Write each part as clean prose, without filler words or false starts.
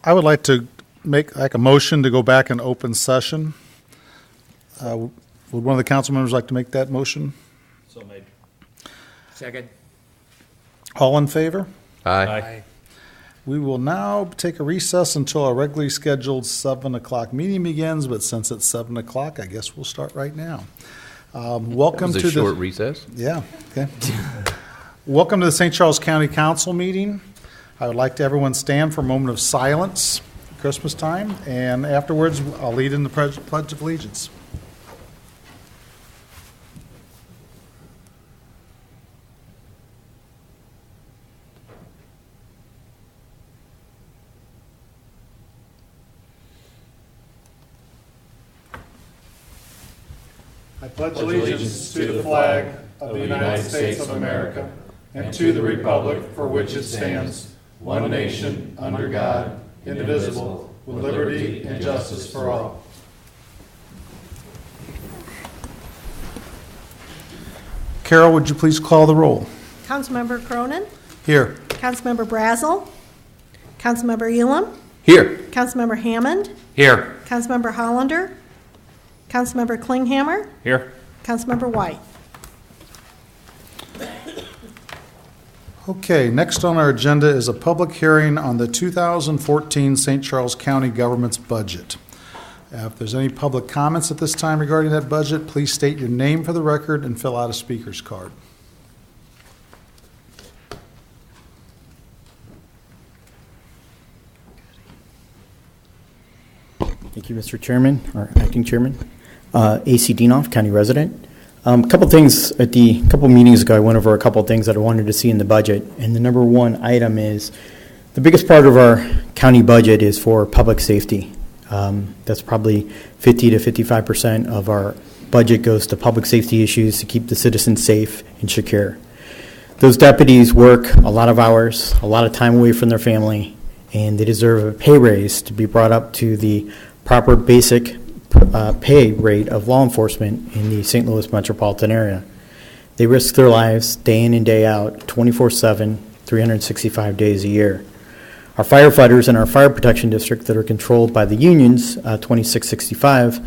I would like to make a motion to go back in open session. Would one of the council members like to make that motion? So made. Second. All in favor? Aye. We will now take a recess until our regularly scheduled 7 o'clock meeting begins, but since it's 7 o'clock, I guess we'll start right now. Welcome to a short recess. Yeah, okay. Welcome to the St. Charles County Council meeting. I would like to everyone stand for a moment of silence at Christmas time, and afterwards I'll lead in the Pledge of Allegiance. I pledge allegiance to the flag of the United States of America and to the republic for which it stands, one nation, under God, indivisible, with liberty and justice for all. Carol, would you please call the roll? Councilmember Cronin? Here. Councilmember Brazel? Councilmember Elam? Here. Councilmember Hammond? Here. Councilmember Hollander? Councilmember Klinghammer? Here. Councilmember White? Okay, next on our agenda is a public hearing on the 2014 St. Charles County Government's budget. If there's any public comments at this time regarding that budget, please state your name for the record and fill out a speaker's card. Thank you, Mr. Chairman, or Acting Chairman. A.C. Dienoff, County resident. A couple things couple meetings ago, I went over a couple things that I wanted to see in the budget. And the number one item is the biggest part of our county budget is for public safety. That's probably 50 to 55% of our budget goes to public safety issues to keep the citizens safe and secure. Those deputies work a lot of hours, a lot of time away from their family, and they deserve a pay raise to be brought up to the proper basic pay rate of law enforcement in the St. Louis metropolitan area. They risk their lives day in and day out, 24/7, 365 days a year. Our firefighters in our fire protection district that are controlled by the unions, 2665,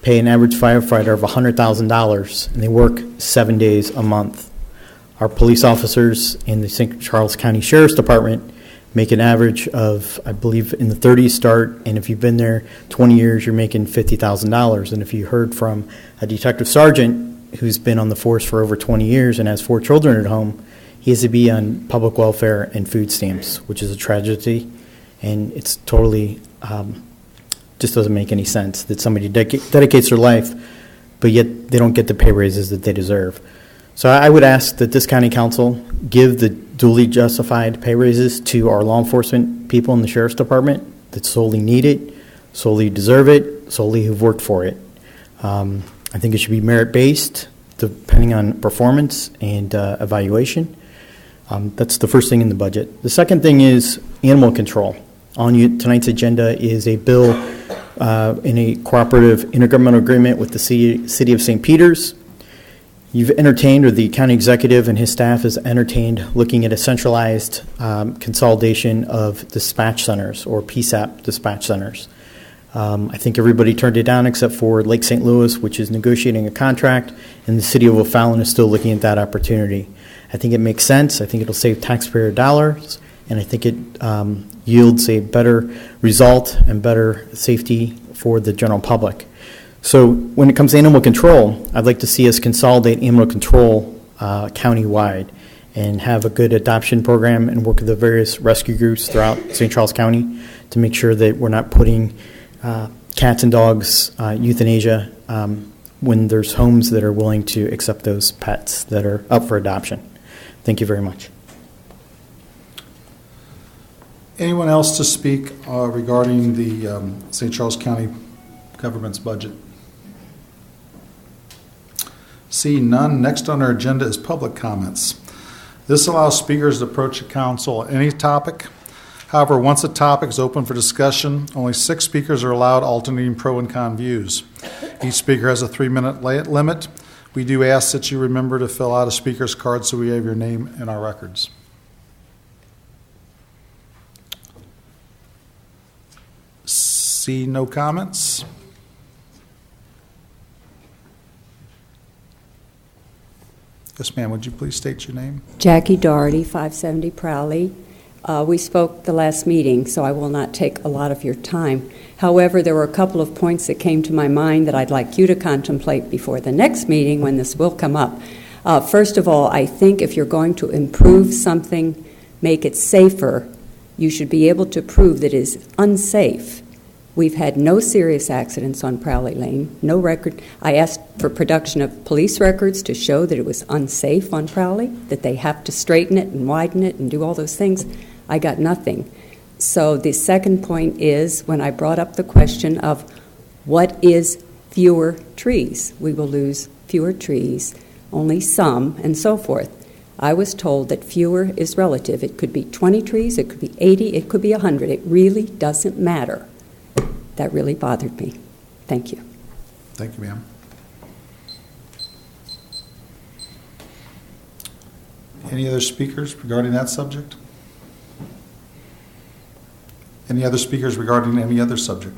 pay an average firefighter of $100,000, and they work 7 days a month. Our police officers in the St. Charles County Sheriff's Department make an average of, I believe, in the 30s start, and if you've been there 20 years, you're making $50,000. And if you heard from a detective sergeant who's been on the force for over 20 years and has 4 children at home, he has to be on public welfare and food stamps, which is a tragedy, and it's totally just doesn't make any sense that somebody dedicates their life, but yet they don't get the pay raises that they deserve. So I would ask that this county council give the duly justified pay raises to our law enforcement people in the sheriff's department that solely need it, solely deserve it, solely who've worked for it. I think it should be merit-based, depending on performance and evaluation. That's the first thing in the budget. The second thing is animal control. On tonight's agenda is a bill in a cooperative intergovernmental agreement with the city of St. Peters. You've entertained, or the county executive and his staff has entertained, looking at a centralized consolidation of dispatch centers, or PSAP dispatch centers. I think everybody turned it down except for Lake St. Louis, which is negotiating a contract, and the city of O'Fallon is still looking at that opportunity. I think it makes sense. I think it'll save taxpayer dollars, and I think it yields a better result and better safety for the general public. So when it comes to animal control, I'd like to see us consolidate animal control county-wide and have a good adoption program and work with the various rescue groups throughout St. Charles County to make sure that we're not putting cats and dogs, euthanasia, when there's homes that are willing to accept those pets that are up for adoption. Thank you very much. Anyone else to speak regarding the St. Charles County government's budget? Seeing none, next on our agenda is public comments. This allows speakers to approach the council on any topic. However, once a topic is open for discussion, only 6 speakers are allowed, alternating pro and con views. Each speaker has a 3-minute limit. We do ask that you remember to fill out a speaker's card so we have your name in our records. See no comments? Yes, ma'am. Would you please state your name? Jackie Doherty, 570 Prowley. We spoke the last meeting, so I will not take a lot of your time. However, there were a couple of points that came to my mind that I'd like you to contemplate before the next meeting when this will come up. First of all, I think if you're going to improve something, make it safer, you should be able to prove that it is unsafe. We've had no serious accidents on Prowley Lane, no record. I asked for production of police records to show that it was unsafe on Prowley, that they have to straighten it and widen it and do all those things. I got nothing. So the second point is when I brought up the question of what is fewer trees? We will lose fewer trees, only some, and so forth. I was told that fewer is relative. It could be 20 trees, it could be 80, it could be 100. It really doesn't matter. That really bothered me. Thank you. Thank you, ma'am. Any other speakers regarding that subject? Any other speakers regarding any other subject?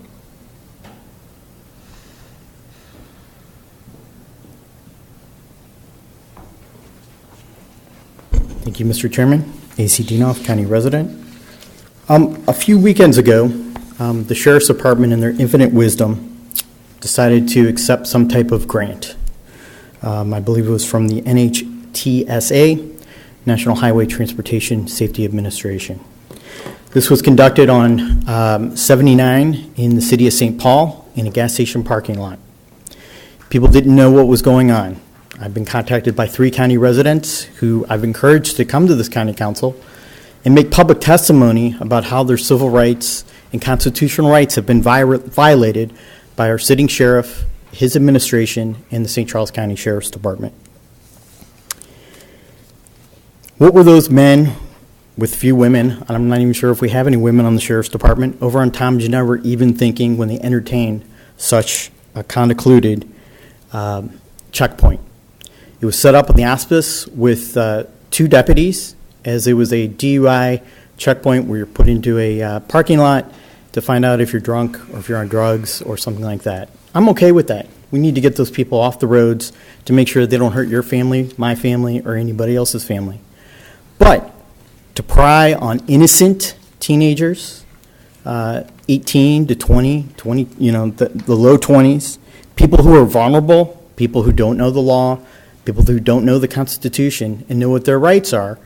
Thank you, Mr. Chairman. A.C. Dinoff, county resident. A few weekends ago, the Sheriff's Department, in their infinite wisdom, decided to accept some type of grant. I believe it was from the NHTSA, National Highway Transportation Safety Administration. This was conducted on 79 in the city of St. Paul in a gas station parking lot. People didn't know what was going on. I've been contacted by 3 county residents who I've encouraged to come to this county council and make public testimony about how their civil rights and constitutional rights have been violated by our sitting sheriff, his administration, and the St. Charles County Sheriff's Department. What were those men with few women, and I'm not even sure if we have any women on the Sheriff's Department, over on Tom Ginevra even thinking when they entertained such a convoluted checkpoint? It was set up in the auspice with 2 deputies, as it was a DUI checkpoint where you're put into a parking lot to find out if you're drunk or if you're on drugs or something like that. I'm okay with that. We need to get those people off the roads to make sure they don't hurt your family, my family, or anybody else's family. But to pry on innocent teenagers, 18 to 20, the low 20s, people who are vulnerable, people who don't know the law, people who don't know the Constitution and know what their rights are,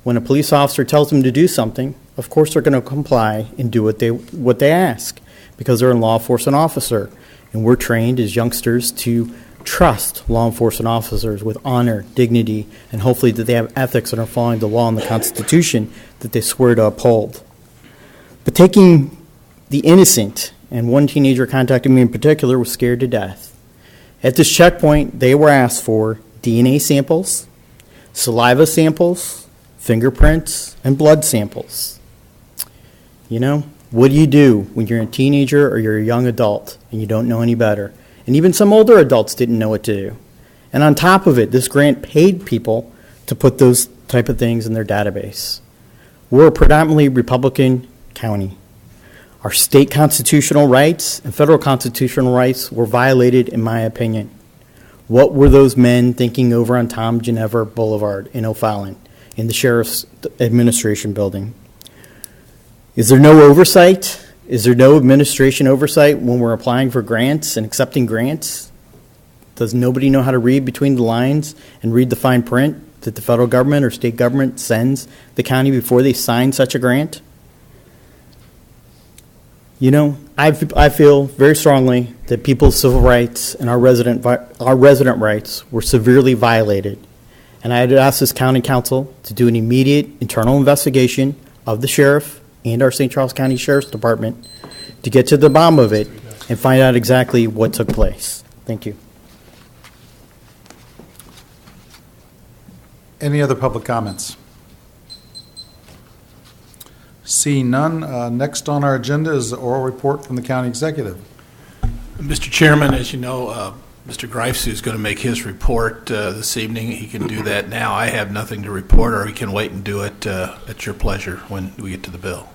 when a police officer tells them to do something, of course they're going to comply and do what they ask because they're a law enforcement officer. And we're trained as youngsters to trust law enforcement officers with honor, dignity, and hopefully that they have ethics and are following the law and the Constitution that they swear to uphold. But taking the innocent, and one teenager contacted me in particular was scared to death. At this checkpoint, they were asked for DNA samples, saliva samples, fingerprints, and blood samples. What do you do when you're a teenager or you're a young adult and you don't know any better? And even some older adults didn't know what to do. And on top of it, this grant paid people to put those type of things in their database. We're a predominantly Republican county. Our state constitutional rights and federal constitutional rights were violated, in my opinion. What were those men thinking over on Tom Ginevra Boulevard in O'Fallon, in the Sheriff's Administration building? Is there no oversight? Is there no administration oversight when we're applying for grants and accepting grants? Does nobody know how to read between the lines and read the fine print that the federal government or state government sends the county before they sign such a grant? I feel very strongly that people's civil rights and our resident rights were severely violated. And I had asked this county council to do an immediate internal investigation of the sheriff and our St. Charles County Sheriff's Department to get to the bottom of it and find out exactly what took place. Thank you. Any other public comments? Seeing none, next on our agenda is the oral report from the county executive. Mr. Chairman, as you know, Mr. Greifsey is going to make his report this evening. He can do that now. I have nothing to report, or he can wait and do it at your pleasure when we get to the bill.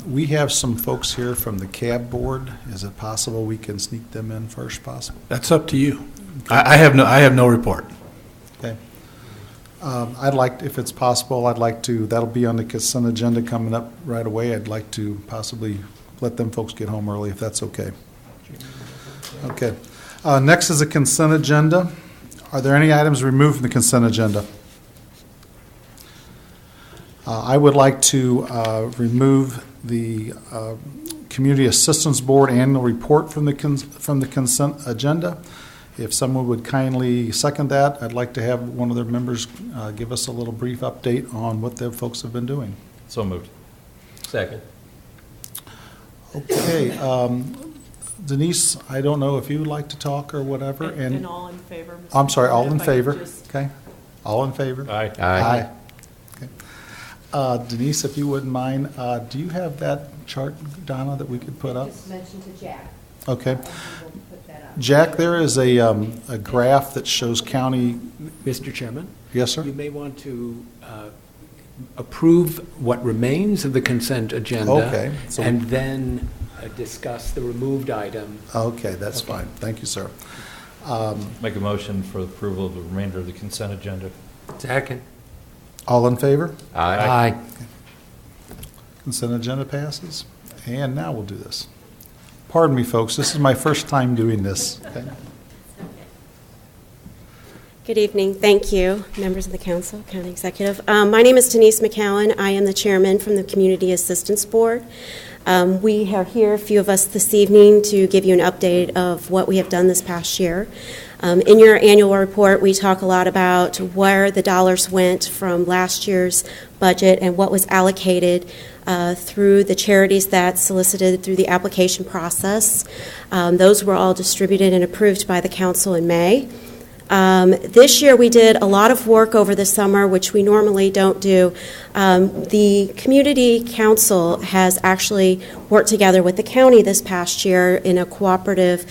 We have some folks here from the CAB board. Is it possible we can sneak them in first possible? That's up to you. I have no report. Okay. I'd like, if it's possible, that'll be on the consent agenda coming up right away. I'd like to possibly let them folks get home early, if that's okay. Okay. Next is a consent agenda. Are there any items removed from the consent agenda? I would like to remove the Community Assistance Board annual report from the consent agenda. If someone would kindly second that, I'd like to have one of their members give us a little brief update on what the folks have been doing. So moved. Second. Okay. Denise, I don't know if you would like to talk or whatever. And all in favor? Mr. I'm sorry, all in If I could favor? just- Okay. All in favor? Aye. Aye. Okay. Denise, if you wouldn't mind, do you have that chart, Donna, that we could put up? Just mention to Jack. Okay. We'll put that up. Jack, there is a graph that shows county, Mr. Chairman, yes, sir? you may want to approve what remains of the consent agenda. Okay, so- And then discuss the removed item. Okay, that's fine. Thank you, sir. Make a motion for approval of the remainder of the consent agenda. Second. All in favor? Aye. Consent agenda passes. And now we'll do this. Pardon me, folks, this is my first time doing this. Okay. Good evening. Thank you, members of the council, county executive. My name is Denise McCowan. I am the chairman from the Community Assistance Board. We are here, a few of us this evening, to give you an update of what we have done this past year. In your annual report, we talk a lot about where the dollars went from last year's budget and what was allocated through the charities that solicited through the application process. Those were all distributed and approved by the council in May. This year we did a lot of work over the summer, which we normally don't do. The Community Council has actually worked together with the county this past year in a cooperative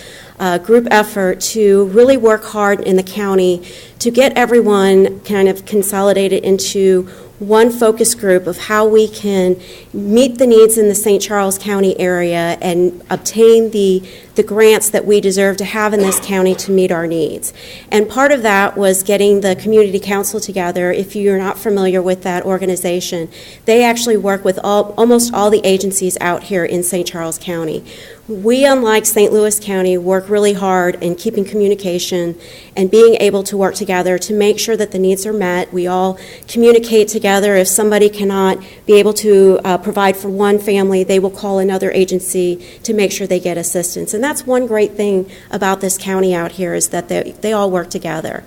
group effort to really work hard in the county to get everyone kind of consolidated into one focus group of how we can meet the needs in the St. Charles County area and obtain the grants that we deserve to have in this county to meet our needs. And part of that was getting the Community Council together. If you're not familiar with that organization, they actually work with almost all the agencies out here in St. Charles County. We, unlike St. Louis County, work really hard in keeping communication and being able to work together to make sure that the needs are met. We all communicate together. If somebody cannot be able to provide for one family, they will call another agency to make sure they get assistance. And that's one great thing about this county out here, is that they all work together.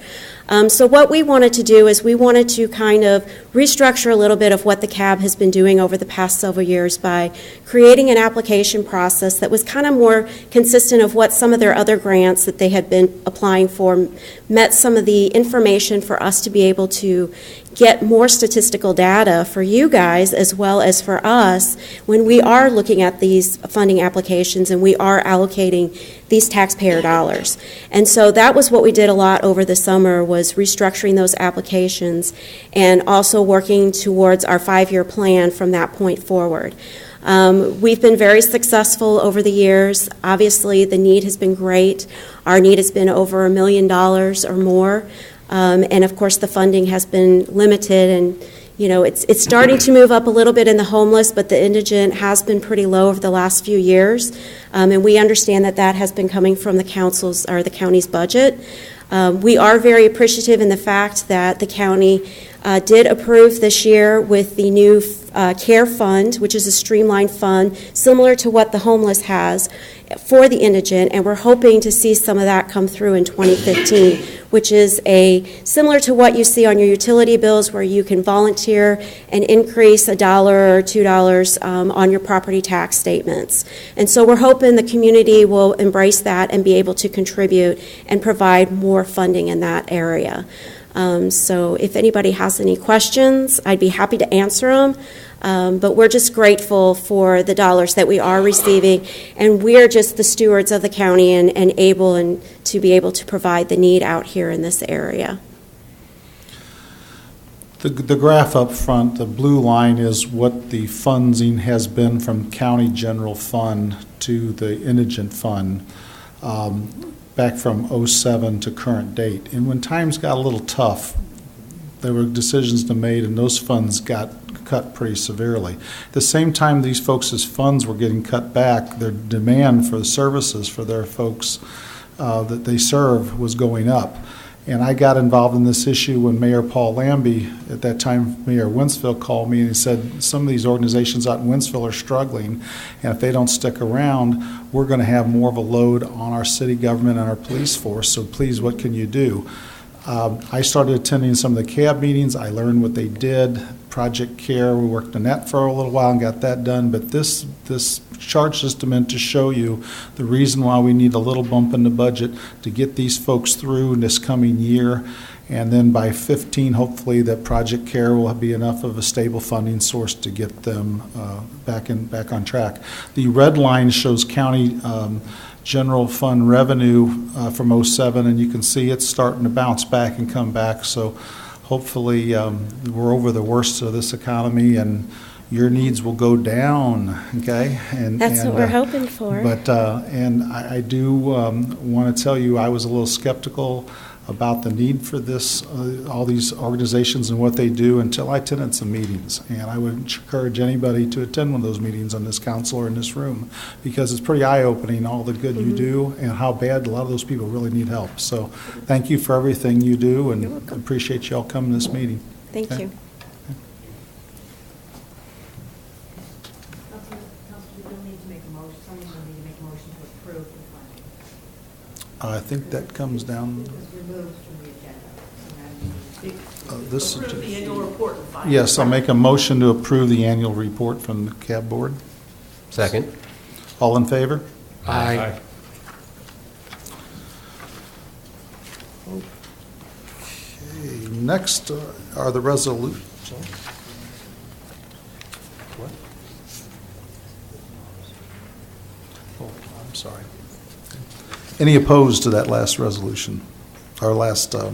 So what we wanted to do is we wanted to kind of restructure a little bit of what the CAB has been doing over the past several years by creating an application process that was kind of more consistent of what some of their other grants that they had been applying for met some of the information for us to be able to get more statistical data for you guys as well as for us when we are looking at these funding applications and we are allocating these taxpayer dollars. And so that was what we did a lot over the summer, was restructuring those applications and also working towards our 5-year plan from that point forward. We've been very successful over the years. Obviously, the need has been great. Our need has been over $1 million or more. And of course, the funding has been limited, and you know it's starting to move up a little bit in the homeless, but the indigent has been pretty low over the last few years. And we understand that that has been coming from the council's or the county's budget. We are very appreciative in the fact that the county did approve this year with the new CARE Fund, which is a streamlined fund similar to what the homeless has for the indigent, and we're hoping to see some of that come through in 2015, which is similar to what you see on your utility bills, where you can volunteer and increase $1 or $2 on your property tax statements. And so we're hoping the community will embrace that and be able to contribute and provide more funding in that area. So if anybody has any questions, I'd be happy to answer them. But we're just grateful for the dollars that we are receiving, and we're just the stewards of the county and able to be able to provide the need out here in this area. The graph up front, the blue line is what the funding has been from county general fund to the indigent fund back from '07 to current date. And when times got a little tough, there were decisions to be made, and those funds got cut pretty severely. At the same time these folks' funds were getting cut back, their demand for the services for their folks that they serve was going up. And I got involved in this issue when Mayor Paul Lambie, at that time Mayor Wentzville, called me and he said, some of these organizations out in Wentzville are struggling, and if they don't stick around, we're going to have more of a load on our city government and our police force, so please, what can you do? I started attending some of the CAB meetings. I learned what they did. Project CARE, we worked on that for a little while and got that done. But this chart system meant to show you the reason why we need a little bump in the budget to get these folks through this coming year. And then by 15, hopefully, that Project CARE will be enough of a stable funding source to get them back on track. The red line shows county general fund revenue from '07, and you can see it's starting to bounce back and come back. So hopefully we're over the worst of this economy and your needs will go down, okay? That's what we're hoping for. But and I do want to tell you, I was a little skeptical about the need for this, all these organizations and what they do until I attended some meetings. And I would encourage anybody to attend one of those meetings on this council or in this room, because it's pretty eye-opening, all the good you do and how bad a lot of those people really need help. So thank you for everything you do, and appreciate you all coming to this meeting. Thank you. I think that comes down. This Approve the annual report and file. Yes, I'll make a motion to approve the annual report from the CAB board. Second. All in favor? Aye. Okay, next are the resolutions. What? Oh, I'm sorry. Any opposed to that last resolution? Our last, there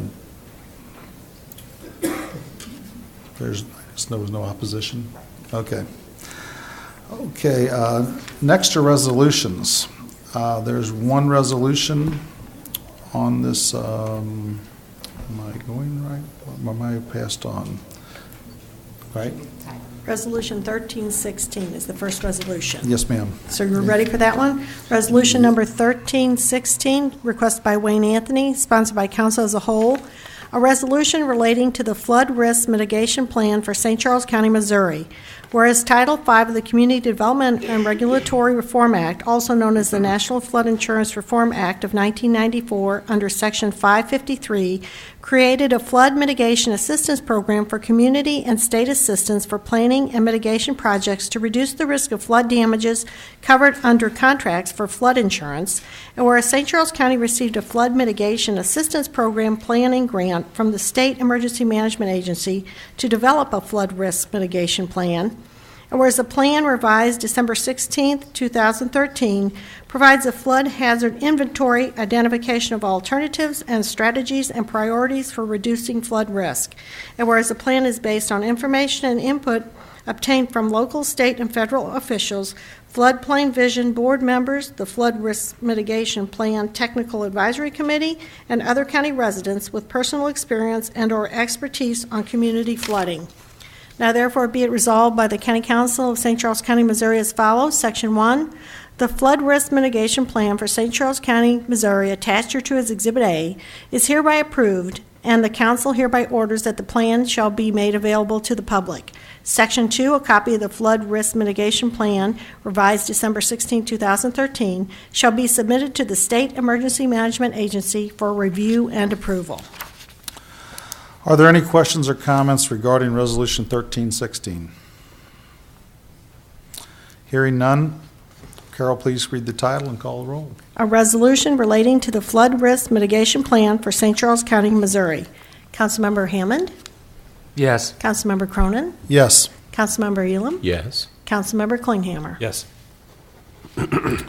was no opposition? Okay. Okay, next are resolutions. There's one resolution on this, am I going right? Or am I passed on? Right? Resolution 1316 is the first resolution. Yes, ma'am. So you're ready for that one? Resolution number 1316, requested by Wayne Anthony, sponsored by council as a whole. A resolution relating to the flood risk mitigation plan for St. Charles County, Missouri. Whereas Title V of the Community Development and Regulatory Reform Act, also known as the National Flood Insurance Reform Act of 1994, under Section 553, created a flood mitigation assistance program for community and state assistance for planning and mitigation projects to reduce the risk of flood damages covered under contracts for flood insurance, and whereas St. Charles County received a flood mitigation assistance program planning grant from the State Emergency Management Agency to develop a flood risk mitigation plan, and whereas the plan revised December 16, 2013, provides a flood hazard inventory, identification of alternatives and strategies and priorities for reducing flood risk, and whereas the plan is based on information and input obtained from local, state, and federal officials, Floodplain Vision board members, the Flood Risk Mitigation Plan Technical Advisory Committee, and other county residents with personal experience and/or expertise on community flooding. Now therefore be it resolved by the County Council of St. Charles County, Missouri as follows. Section 1, the Flood Risk Mitigation Plan for St. Charles County, Missouri, attached hereto as Exhibit A, is hereby approved, and the council hereby orders that the plan shall be made available to the public. Section 2, a copy of the Flood Risk Mitigation Plan, revised December 16, 2013, shall be submitted to the State Emergency Management Agency for review and approval. Are there any questions or comments regarding Resolution 1316? Hearing none, Carol, please read the title and call the roll. A resolution relating to the Flood Risk Mitigation Plan for St. Charles County, Missouri. Councilmember Hammond? Yes. Councilmember Cronin? Yes. Councilmember Elam? Yes. Councilmember Klinghammer? Yes. That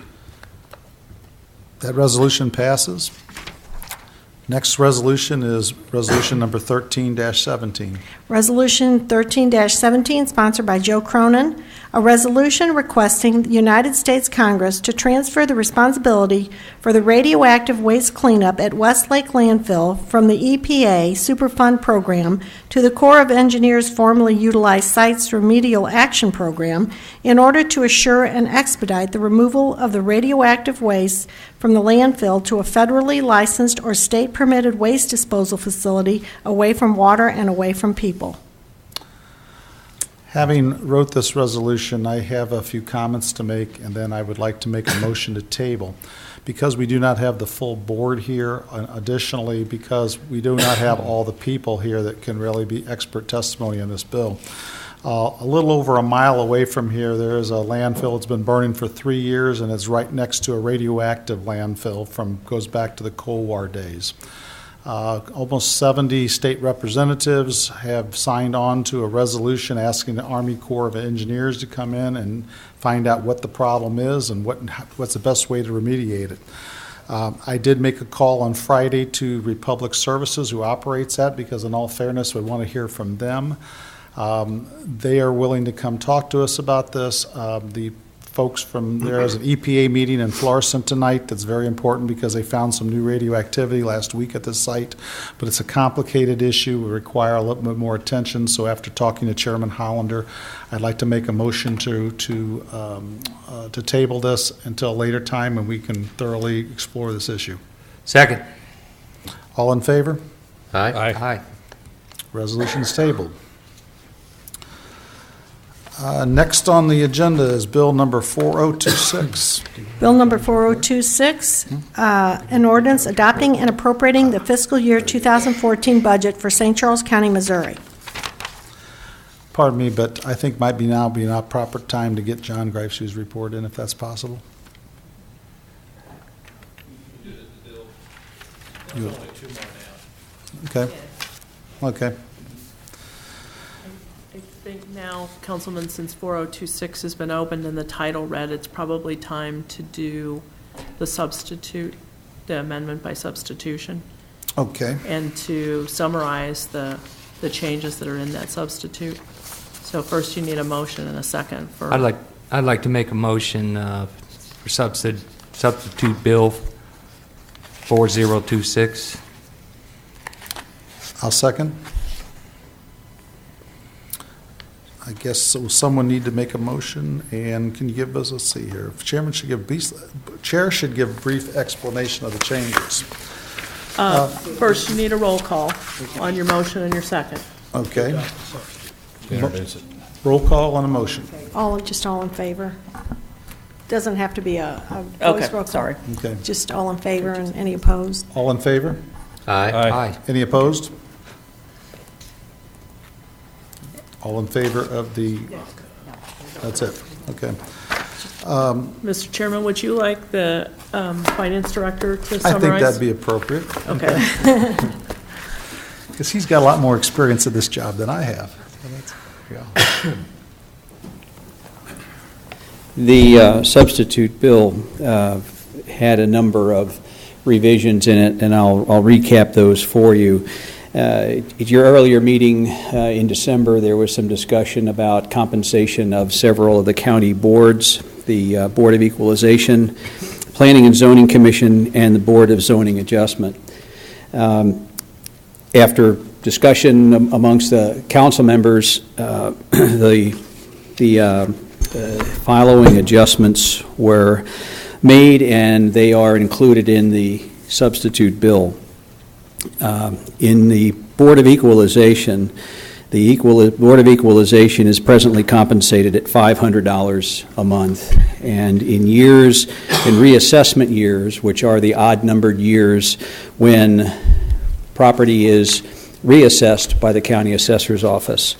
resolution passes. Next resolution is resolution number 13-17. Resolution 13-17, sponsored by Joe Cronin, a resolution requesting the United States Congress to transfer the responsibility for the radioactive waste cleanup at Westlake Landfill from the EPA Superfund program to the Corps of Engineers formerly utilized Sites Remedial Action Program in order to assure and expedite the removal of the radioactive waste from the landfill to a federally licensed or state-permitted waste disposal facility away from water and away from people. Having wrote this resolution, I have a few comments to make, and then I would like to make a motion to table. Because we do not have the full board here, additionally, because we do not have all the people here that can really be expert testimony on this bill. A little over a mile away from here, there is a landfill. It's been burning for 3 years, and it's right next to a radioactive landfill goes back to the Cold War days. Almost 70 state representatives have signed on to a resolution asking the Army Corps of Engineers to come in and find out what the problem is and what's the best way to remediate it. I did make a call on Friday to Republic Services, who operates that, because in all fairness, we want to hear from them. They are willing to come talk to us about this. The folks from there is an EPA meeting in Florissant tonight that's very important because they found some new radioactivity last week at the site, but it's a complicated issue. We require a little bit more attention. So after talking to Chairman Hollander, I'd like to make a motion to table this until a later time when we can thoroughly explore this issue. Second. All in favor? Aye. Aye. Resolution's tabled. Next on the agenda is Bill number 4026. Bill number 4026, an ordinance adopting and appropriating the fiscal year 2014 budget for St. Charles County, Missouri. Pardon me, but I think might be now be not proper time to get John Greifshu's report in, if that's possible. You- Okay. Okay. I think now, Councilman, since 4026 has been opened and the title read, it's probably time to do the amendment by substitution, Okay. and to summarize the changes that are in that substitute. So first you need a motion and a second for. I'd like to make a motion for substitute bill 4026. I'll second. I guess so someone need to make a motion, and can you give us, let's see here, Chair should give brief explanation of the changes. First, you need a roll call on your motion and your second. Okay. Introduce it. Roll call on a motion. Just all in favor. Doesn't have to be a voice Okay, roll call. sorry. Okay. Just all in favor and any opposed. All in favor? Aye. Aye. Any opposed? All in favor of the, that's it. Okay. Mr. Chairman, would you like the finance director to I summarize? think that'd be appropriate. Okay. Because he's got a lot more experience at this job than I have. Yeah. The substitute bill had a number of revisions in it, and I'll recap those for you. At your earlier meeting in December, there was some discussion about compensation of several of the county boards, the Board of Equalization, Planning and Zoning Commission, and the Board of Zoning Adjustment. After discussion amongst the council members, the following adjustments were made, and they are included in the substitute bill. In the Board of Equalization, the Board of Equalization is presently compensated at $500 a month, and in reassessment years, which are the odd-numbered years when property is reassessed by the county assessor's office,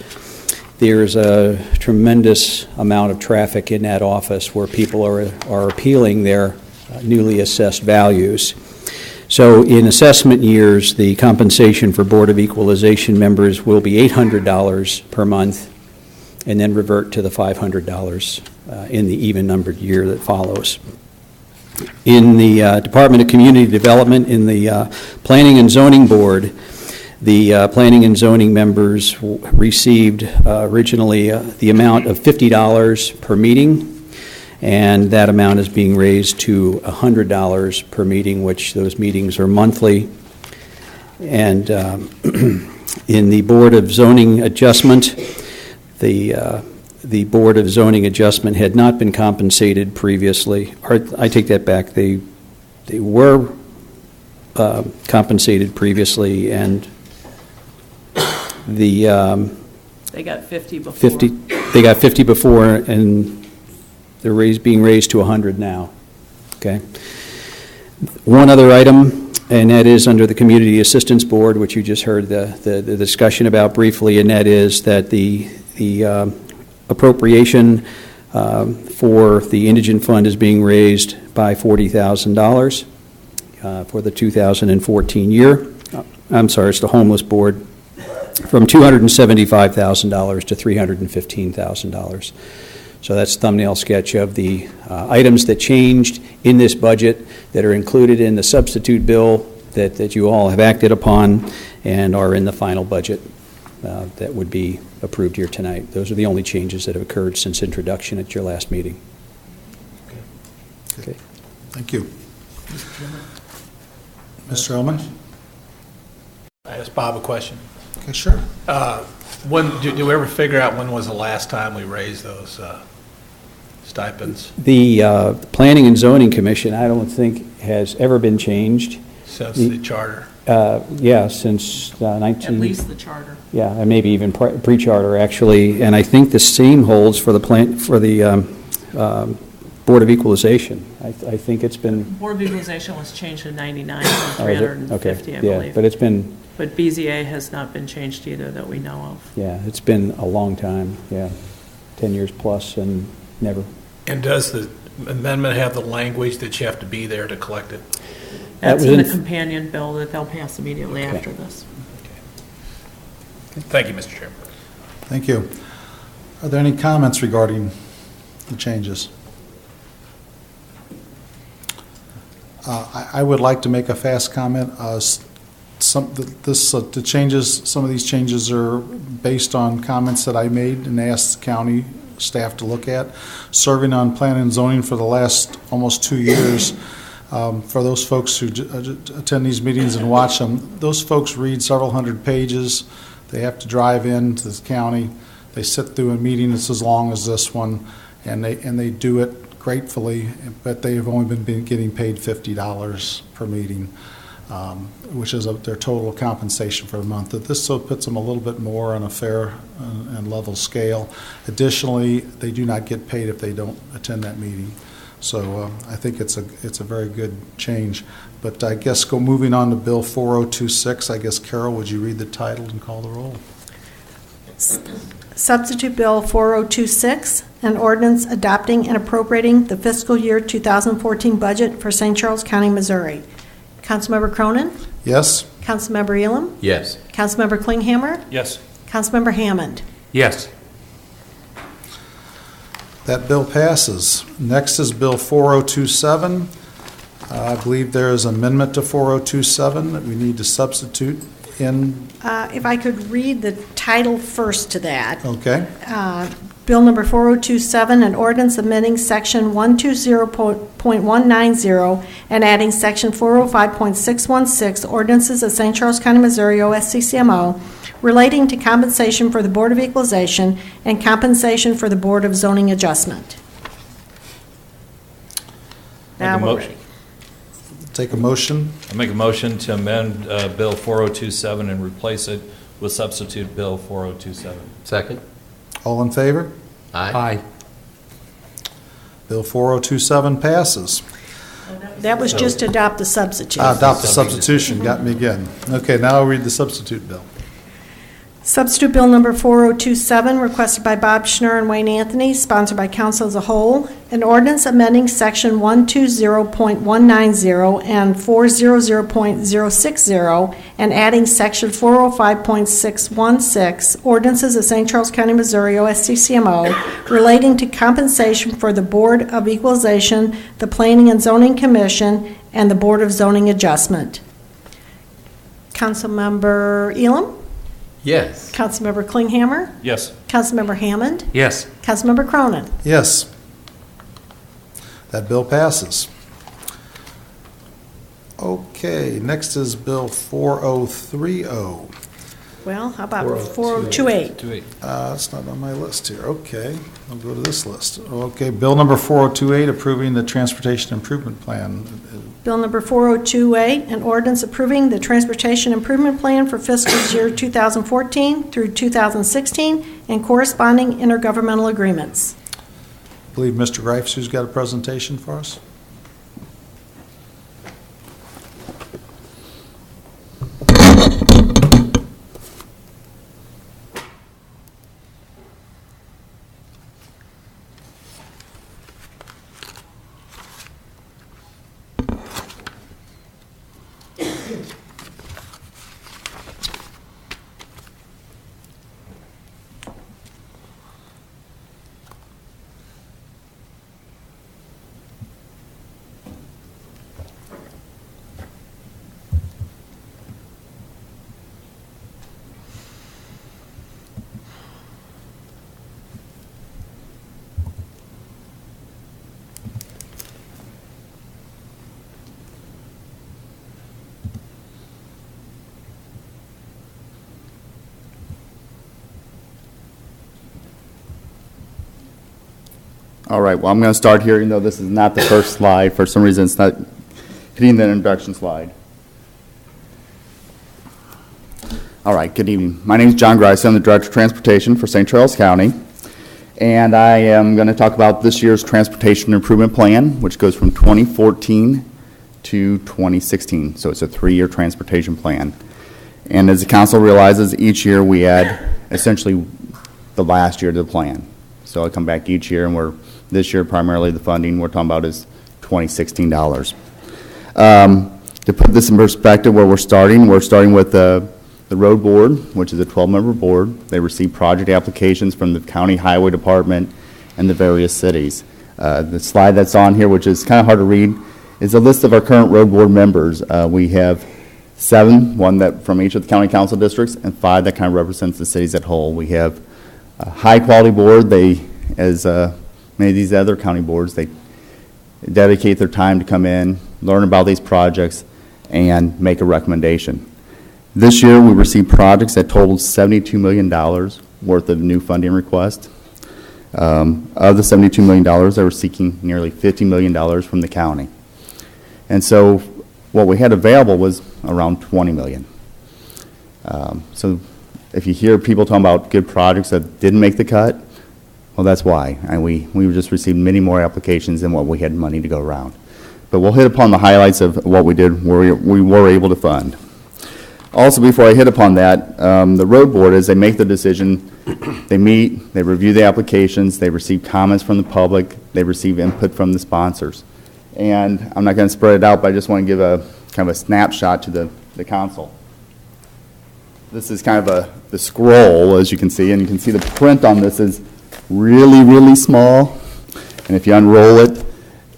there's a tremendous amount of traffic in that office where people are appealing their newly assessed values. So in assessment years, the compensation for Board of Equalization members will be $800 per month, and then revert to the $500 in the even-numbered year that follows. In the Department of Community Development, in the Planning and Zoning Board, the Planning and Zoning members received originally the amount of $50 per meeting, and that amount is being raised to $100 per meeting, which those meetings are monthly. And in the Board of Zoning Adjustment, the Board of Zoning Adjustment had not been compensated previously. Or, I take that back. They were compensated previously, and They got 50 before. They got 50 before, and they're being raised to 100 now. Okay. One other item, and that is under the Community Assistance Board, which you just heard the discussion about briefly, and that is that the appropriation for the indigent fund is being raised by $40,000 for the 2014 year. I'm sorry, it's the Homeless Board, from $275,000 to $315,000. So that's a thumbnail sketch of the items that changed in this budget that are included in the substitute bill that you all have acted upon and are in the final budget that would be approved here tonight. Those are the only changes that have occurred since introduction at your last meeting. Okay. Thank you. Mr. Elman? I asked Bob a question. Okay, sure. When did we ever figure out when was the last time we raised those stipends? The Planning and Zoning Commission, I don't think, has ever been changed. Since the charter? Yeah, since 19... At least the charter. Yeah, and maybe even pre-charter, actually. And I think the same holds for the Board of Equalization. I think it's been... Board of Equalization was changed in 99 from 350, I yeah, believe. but it's been... But BZA has not been changed either that we know of. Yeah, it's been a long time, yeah, 10 years plus and never. And does the amendment have the language that you have to be there to collect it? That's in the companion bill that they'll pass immediately after this. Thank you, Mr. Chairman. Thank you. Are there any comments regarding the changes? I would like to make a fast comment. Some of these changes are based on comments that I made and asked county staff to look at. Serving on planning and zoning for the last almost 2 years, for those folks who attend these meetings and watch them, those folks read several hundred pages. They have to drive into the county. They sit through a meeting that's as long as this one, and they do it gratefully, but they've only been getting paid $50 per meeting. Which is their total compensation for the month. This so puts them a little bit more on a fair and level scale. Additionally, they do not get paid if they don't attend that meeting. So I think it's a very good change. But I guess moving on to Bill 4026, I guess, Carol, would you read the title and call the roll? Substitute Bill 4026, an ordinance adopting and appropriating the fiscal year 2014 budget for St. Charles County, Missouri. Councilmember Cronin? Yes. Councilmember Elam? Yes. Councilmember Klinghammer? Yes. Councilmember Hammond? Yes. That bill passes. Next is Bill 4027. I believe there is amendment to 4027 that we need to substitute in. If I could read the title first to that. Okay. Bill number 4027, an ordinance amending section 120.190 and adding section 405.616, ordinances of St. Charles County, Missouri, OSCCMO, relating to compensation for the Board of Equalization and compensation for the Board of Zoning Adjustment. Now we're ready. Take a motion. I make a motion to amend Bill 4027 and replace it with substitute Bill 4027. Second? All in favor? Aye. Bill 4027 passes. That was just to adopt the substitute. Adopt the substitution, got me again. Okay, now I'll read the substitute bill. Substitute Bill number 4027, requested by Bob Schnur and Wayne Anthony, sponsored by council as a whole. An ordinance amending section 120.190 and 400.060 and adding section 405.616, ordinances of St. Charles County, Missouri, OSTCMO, relating to compensation for the Board of Equalization, the Planning and Zoning Commission, and the Board of Zoning Adjustment. Councilmember Elam? Yes. Councilmember Klinghammer? Yes. Councilmember Hammond? Yes. Councilmember Cronin? Yes. That bill passes. Okay, next is Bill 4030. Well, how about 4028? 4028? It's not on my list here. Okay, I'll go to this list. Okay, Bill number 4028, approving the Transportation Improvement Plan. Bill number 4028, an ordinance approving the Transportation Improvement Plan for fiscal year 2014 through 2016 and corresponding intergovernmental agreements. I believe Mr. Greif's who's got a presentation for us. All right, well, I'm going to start here, even though this is not the first slide. For some reason, it's not hitting the introduction slide. All right, good evening. My name is John Grice. I'm the Director of Transportation for St. Charles County. And I am going to talk about this year's Transportation Improvement Plan, which goes from 2014 to 2016. So it's a 3-year transportation plan. And as the council realizes, each year we add essentially the last year to the plan. So I come back each year, and this year primarily the funding we're talking about is $2016. To put this in perspective, where we're starting with the road board, which is a 12-member board. They receive project applications from the county highway department and the various cities. The slide that's on here, which is kind of hard to read, is a list of our current road board members. We have 7, one that from each of the county council districts, and 5 that kind of represents the cities at whole. We have a high-quality board. They, as many of these other county boards, they dedicate their time to come in, learn about these projects, and make a recommendation. This year, we received projects that totaled $72 million worth of new funding requests. Of the $72 million, they were seeking nearly $50 million from the county. And so what we had available was around $20 million. So if you hear people talking about good projects that didn't make the cut, well, that's why. And we just received many more applications than what we had money to go around. But we'll hit upon the highlights of what we did, where we were able to fund. Also, before I hit upon that, the road board, as they make the decision, they meet, they review the applications, they receive comments from the public, they receive input from the sponsors. And I'm not going to spread it out, but I just want to give a kind of a snapshot to the council. This is kind of the scroll, as you can see, and you can see the print on this is really, really small. And if you unroll it,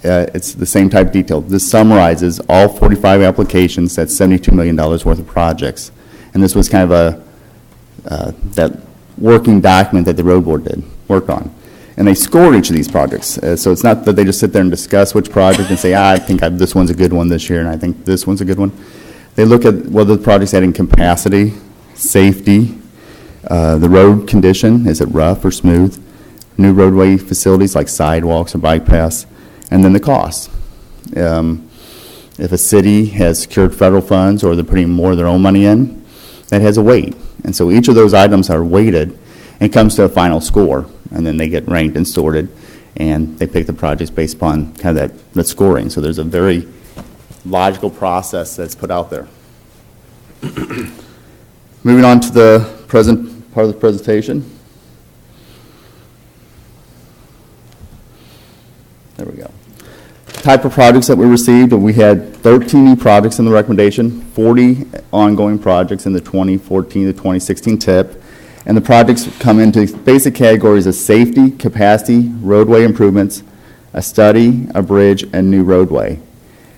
it's the same type of detail. This summarizes all 45 applications, that's $72 million worth of projects. And this was kind of that working document that the road board worked on. And they scored each of these projects. So it's not that they just sit there and discuss which project and say, I think this one's a good one this year, and I think this one's a good one. They look at whether the project's adding capacity, safety, the road condition, is it rough or smooth, new roadway facilities like sidewalks or bike paths, and then the cost. If a city has secured federal funds or they're putting more of their own money in, that has a weight. And so each of those items are weighted and comes to a final score, and then they get ranked and sorted, and they pick the projects based upon kind of that scoring. So there's a very logical process that's put out there. Moving on to the present part of the presentation. There we go. Type of projects that we received, we had 13 new projects in the recommendation, 40 ongoing projects in the 2014 to 2016 TIP, and the projects come into basic categories of safety, capacity, roadway improvements, a study, a bridge, and new roadway.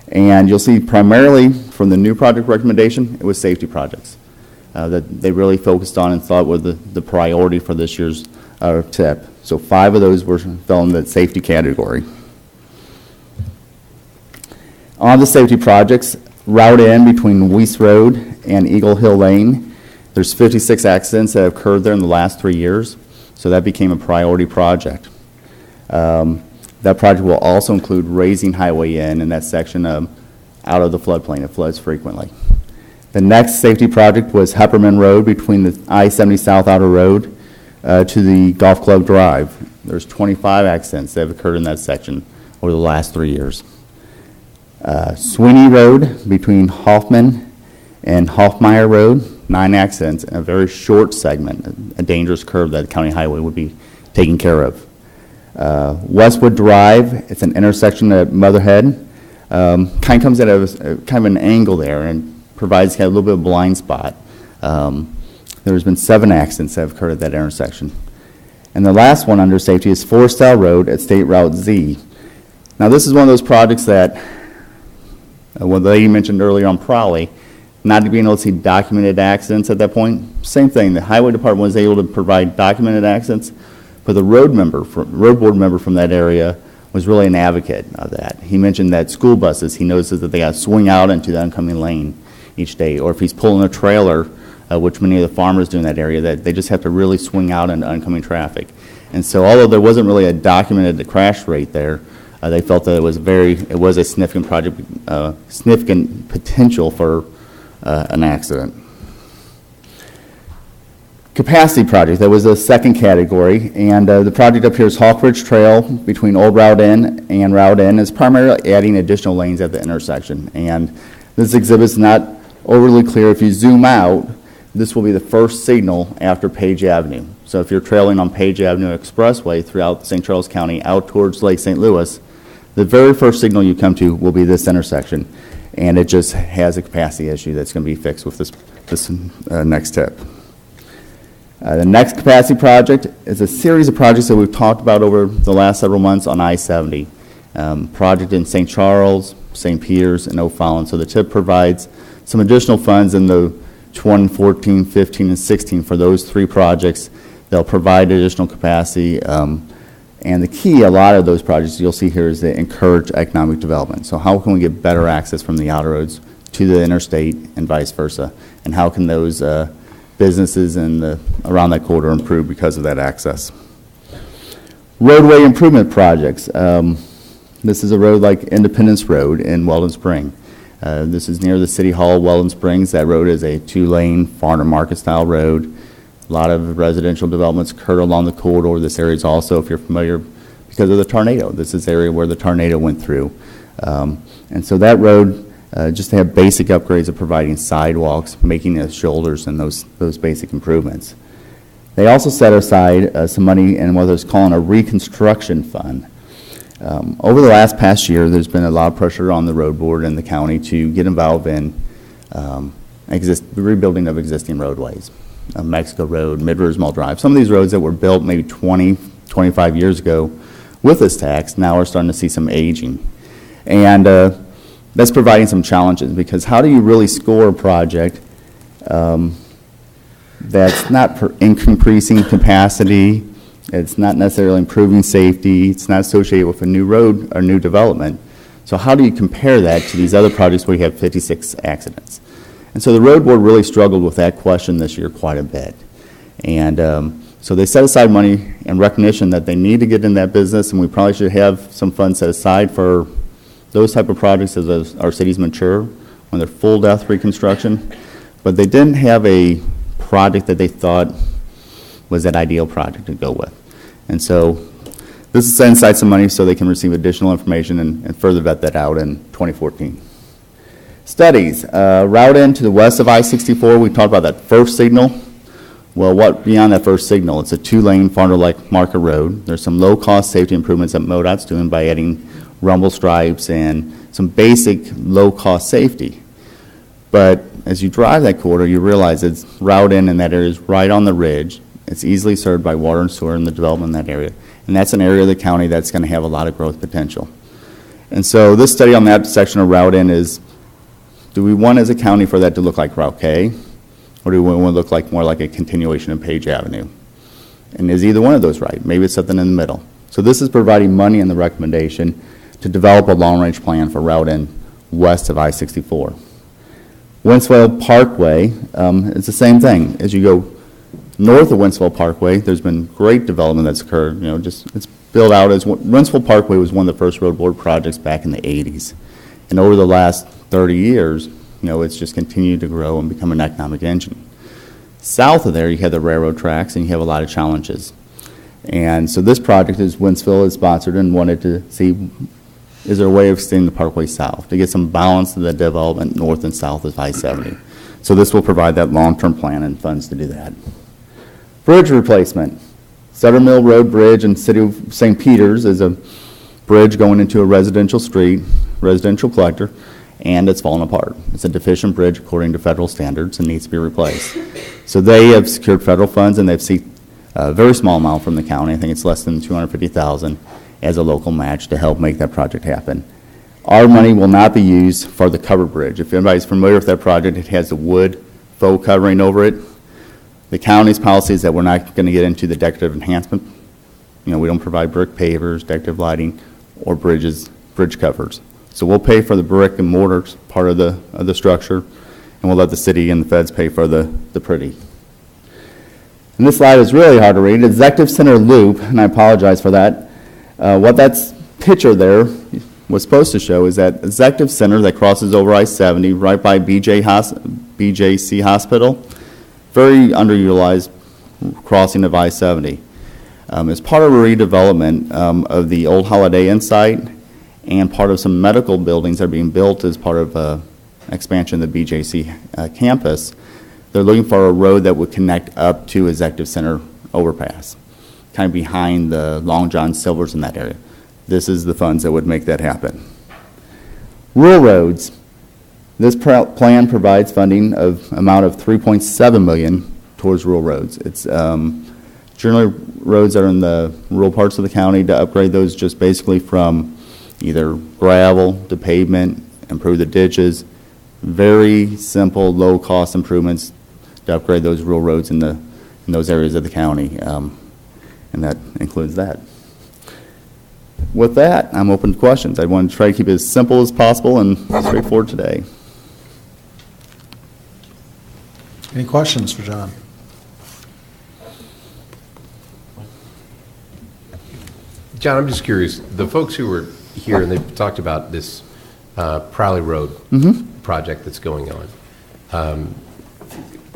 And you'll see primarily from the new project recommendation, it was safety projects that they really focused on and thought were the priority for this year's TIP. So 5 of those fell in the safety category. On the safety projects, Route N between Weiss Road and Eagle Hill Lane, there's 56 accidents that have occurred there in the last 3 years, so that became a priority project. That project will also include raising Highway N in that section out of the floodplain. It floods frequently. The next safety project was Hepperman Road between the I-70 South Outer Road to the Golf Club Drive. There's 25 accidents that have occurred in that section over the last 3 years. Sweeney Road between Hoffman and Hoffmeyer Road, 9 accidents in a very short segment, a dangerous curve that the county highway would be taking care of. Westwood Drive, it's an intersection at Motherhead, kind of comes at kind of an angle there and provides kind of a little bit of a blind spot. There's been 7 accidents that have occurred at that intersection. And the last one under safety is Forestell Road at State Route Z. Now this is one of those projects that what the lady mentioned earlier on Prowley, not being able to see documented accidents at that point. Same thing, the highway department was able to provide documented accidents, but the road board member from that area was really an advocate of that. He mentioned that school buses, he notices that they got to swing out into the oncoming lane each day, or if he's pulling a trailer, which many of the farmers do in that area, that they just have to really swing out into oncoming traffic. And so although there wasn't really a documented crash rate there, they felt that it was a significant project, significant potential for an accident. Capacity project, that was the second category, and the project up here is Hawk Ridge Trail between Old Route N and Route N is primarily adding additional lanes at the intersection. And this exhibit is not overly clear. If you zoom out, this will be the first signal after Page Avenue. So if you're trailing on Page Avenue Expressway throughout St. Charles County out towards Lake St. Louis, the very first signal you come to will be this intersection, and it just has a capacity issue that's going to be fixed with this next tip. The next capacity project is a series of projects that we've talked about over the last several months on I-70. Project in St. Charles, St. Peter's, and O'Fallon. So the TIP provides some additional funds in the 2014, 15, and 16 for those 3 projects. They'll provide additional capacity. And the key, a lot of those projects you'll see here is to encourage economic development. So how can we get better access from the outer roads to the interstate and vice versa? And how can those businesses around that corridor improve because of that access? Roadway improvement projects. This is a road like Independence Road in Weldon Spring. This is near the City Hall, Weldon Springs. That road is a 2-lane farm to market style road. A lot of residential developments occurred along the corridor. This area is also, if you're familiar, because of the tornado. This is the area where the tornado went through. And so that road, just to have basic upgrades of providing sidewalks, making the shoulders, and those basic improvements. They also set aside some money in what they're calling a reconstruction fund. Over the past year, there's been a lot of pressure on the road board and the county to get involved in rebuilding of existing roadways. Mexico Road, Mid-Rosemont Drive. Some of these roads that were built maybe 20, 25 years ago with this tax now are starting to see some aging. And that's providing some challenges, because how do you really score a project that's not increasing capacity, it's not necessarily improving safety, it's not associated with a new road or new development. So how do you compare that to these other projects where you have 56 accidents? And so the road board really struggled with that question this year quite a bit. And so they set aside money in recognition that they need to get in that business, and we probably should have some funds set aside for those type of projects as our cities mature, when they're full depth reconstruction. But they didn't have a project that they thought was that ideal project to go with. And so this is setting aside some money so they can receive additional information and further vet that out in 2014. Studies. Route N to the west of I-64, we talked about that first signal Well, what beyond that first signal? It's a 2-lane Fond du Lac Market Road. There's some low-cost safety improvements that MoDOT's doing by adding rumble stripes and some basic low-cost safety. But as you drive that corridor, you realize it's route in and that area is right on the ridge. It's easily served by water and sewer and the development in that area. And that's an area of the county that's going to have a lot of growth potential. And so this study on that section of route in is, do we want as a county for that to look like Route K? Or do we want to look like more like a continuation of Page Avenue? And is either one of those right? Maybe it's something in the middle. So this is providing money in the recommendation to develop a long-range plan for route in west of I-64. Winsville Parkway is the same thing. As you go north of Winsville Parkway, there's been great development that's occurred. You know, just it's built out as Winsville Parkway was one of the first road board projects back in the 80s, and over the last 30 years, you know, it's just continued to grow and become an economic engine. South of there, you have the railroad tracks, and you have a lot of challenges. And so this project is Winsville is sponsored and wanted to see, is there a way of extending the parkway south to get some balance to the development north and south of I-70. So this will provide that long-term plan and funds to do that. Bridge replacement. Sutter Mill Road Bridge in the city of St. Peters is a bridge going into a residential street, residential collector, and it's fallen apart. It's a deficient bridge according to federal standards and needs to be replaced. So they have secured federal funds, and they've seeked a very small amount from the county. I think it's less than $250,000 as a local match to help make that project happen. Our money will not be used for the cover bridge. If anybody's familiar with that project, it has a wood faux covering over it. The county's policy is that we're not going to get into the decorative enhancement. You know, we don't provide brick pavers, decorative lighting, or bridge covers. So we'll pay for the brick and mortar part of the structure, and we'll let the city and the feds pay for the pretty. And this slide is really hard to read. Executive Center Loop, and I apologize for that. What that picture there was supposed to show is that Executive Center that crosses over I-70 right by BJC Hospital, very underutilized crossing of I-70. As part of a redevelopment of the old Holiday Inn site and part of some medical buildings that are being built as part of expansion of the BJC campus, they're looking for a road that would connect up to Executive Center overpass, kind of behind the Long John Silver's in that area. This is the funds that would make that happen. Rural roads. This plan provides funding of amount of $3.7 million towards rural roads. It's generally roads that are in the rural parts of the county to upgrade those just basically from either gravel to pavement, improve the ditches, very simple, low-cost improvements to upgrade those rural roads in those areas of the county, and that includes that. With that, I'm open to questions. I want to try to keep it as simple as possible and straightforward today. Any questions for John? John, I'm just curious, the folks who were here and they've talked about this Prowley Road project that's going on.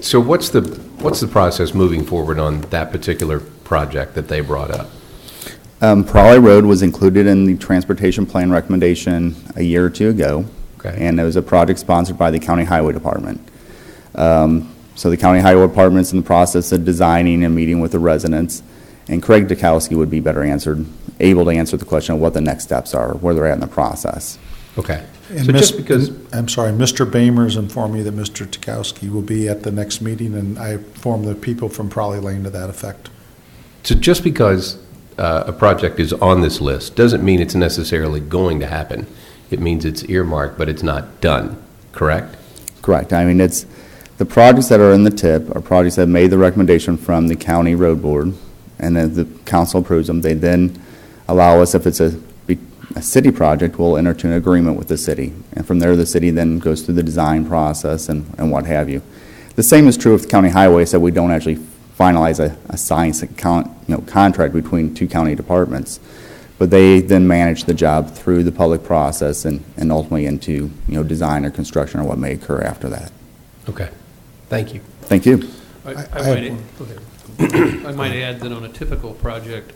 So what's the process moving forward on that particular project that they brought up? Prowley Road was included in the transportation plan recommendation a year or two ago, and it was a project sponsored by the County Highway Department. So the County Highway Department's in the process of designing and meeting with the residents, and Craig Dukowski would be better able to answer the question of what the next steps are, where they're at in the process. Okay. And So just because, I'm sorry, Mr. Boehmers informed me that Mr. Tukowski will be at the next meeting, and I informed the people from Prowley Lane to that effect. so just because a project is on this list doesn't mean it's necessarily going to happen. It means it's earmarked, but it's not done, correct? Correct. I mean, it's the projects that are in the TIP are projects that made the recommendation from the county road board, and then the council approves them. They then allow us, if it's a city project, we'll enter into an agreement with the city. And from there, the city then goes through the design process and what have you. The same is true with county highways, that we don't actually finalize a signed contract between two county departments. But they then manage the job through the public process and ultimately into design or construction or what may occur after that. Okay. Thank you. Thank you. I might add that on a typical project,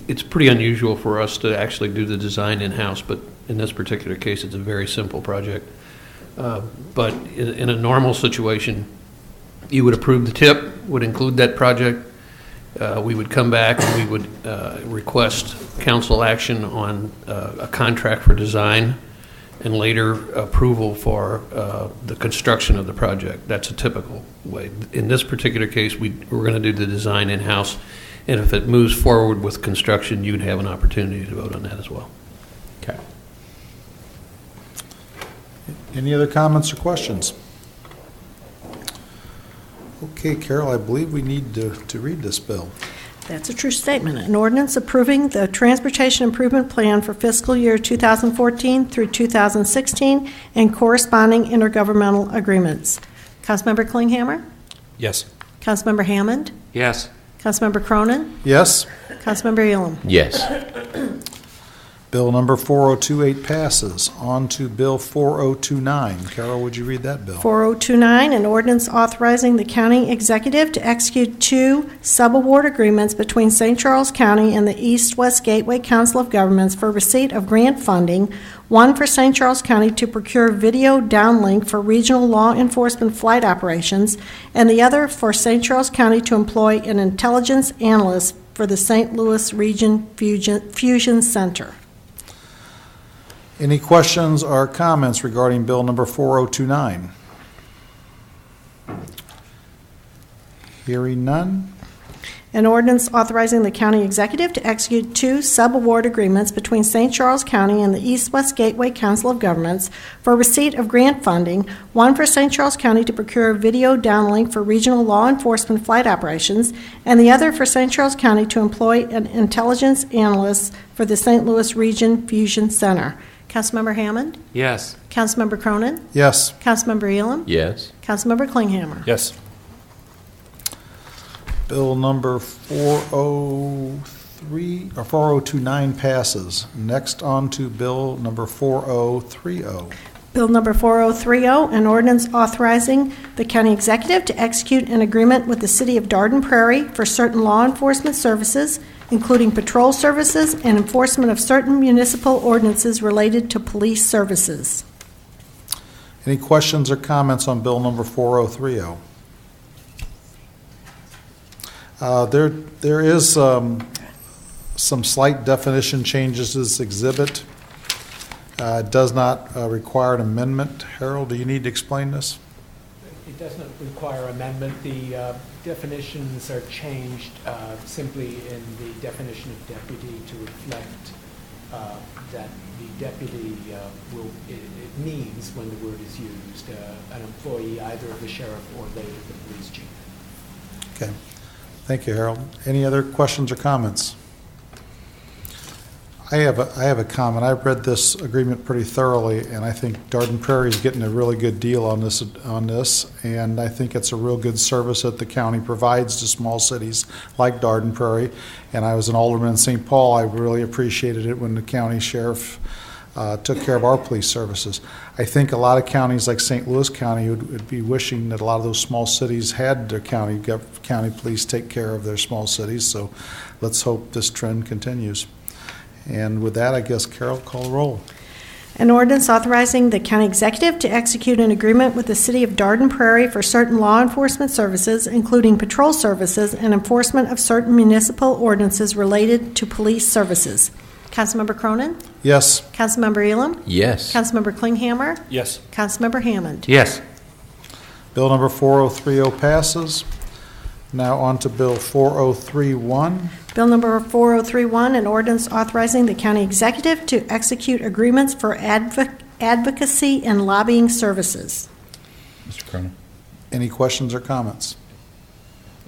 it's pretty unusual for us to actually do the design in-house, but in this particular case, it's a very simple project. But in a normal situation, You would approve the tip, would include that project. We would come back and we would request council action on a contract for design and later approval for the construction of the project. That's a typical way. In this particular case, we're going to do the design in-house, and if it moves forward with construction, you'd have an opportunity to vote on that as well. Okay. Any other comments or questions? Okay, Carol, I believe we need to read this bill. That's a true statement. An ordinance approving the Transportation Improvement Plan for fiscal year 2014 through 2016 and corresponding intergovernmental agreements. Councilmember Klinghammer? Yes. Councilmember Hammond? Yes. Councilmember Cronin? Yes. Councilmember Elam? Yes. Bill number 4028 passes. On to Bill 4029. Carol, would you read that bill? 4029, an ordinance authorizing the county executive to execute 2 subaward agreements between St. Charles County and the East-West Gateway Council of Governments for receipt of grant funding, one for St. Charles County to procure video downlink for regional law enforcement flight operations, and the other for St. Charles County to employ an intelligence analyst for the St. Louis Region Fusion Center. Any questions or comments regarding bill number 4029? Hearing none. An ordinance authorizing the county executive to execute 2 subaward agreements between St. Charles County and the East-West Gateway Council of Governments for receipt of grant funding, one for St. Charles County to procure video downlink for regional law enforcement flight operations, and the other for St. Charles County to employ an intelligence analyst for the St. Louis Region Fusion Center. Councilmember Hammond? Yes. Councilmember Cronin? Yes. Councilmember Elam? Yes. Councilmember Klinghammer? Yes. Bill number 403 or 4029 passes. Next on to bill number 4030. Bill number 4030, an ordinance authorizing the county executive to execute an agreement with the city of Dardenne Prairie for certain law enforcement services, including patrol services and enforcement of certain municipal ordinances related to police services. Any questions or comments on bill number 4030? There is some slight definition changes to this exhibit. It does not require an amendment. Harold, do you need to explain this? It doesn't require amendment. The definitions are changed simply in the definition of deputy to reflect that the deputy it means, when the word is used, an employee either of the sheriff or later the police chief. Okay. Thank you, Harold. Any other questions or comments? I have a comment. I've read this agreement pretty thoroughly, and I think Dardenne Prairie is getting a really good deal on this, and I think it's a real good service that the county provides to small cities like Dardenne Prairie. And I was an alderman in St. Paul. I really appreciated it when the county sheriff took care of our police services. I think a lot of counties like St. Louis County would be wishing that a lot of those small cities had their county police take care of their small cities. So let's hope this trend continues. And with that, I guess Carol, call the roll. An ordinance authorizing the county executive to execute an agreement with the city of Dardenne Prairie for certain law enforcement services, including patrol services and enforcement of certain municipal ordinances related to police services. Councilmember Cronin? Yes. Councilmember Elam? Yes. Councilmember Klinghammer? Yes. Councilmember Hammond? Yes. Bill number 4030 passes. Now on to bill 4031. Bill number 4031, an ordinance authorizing the county executive to execute agreements for advocacy and lobbying services. Mr. Cronin. Any questions or comments?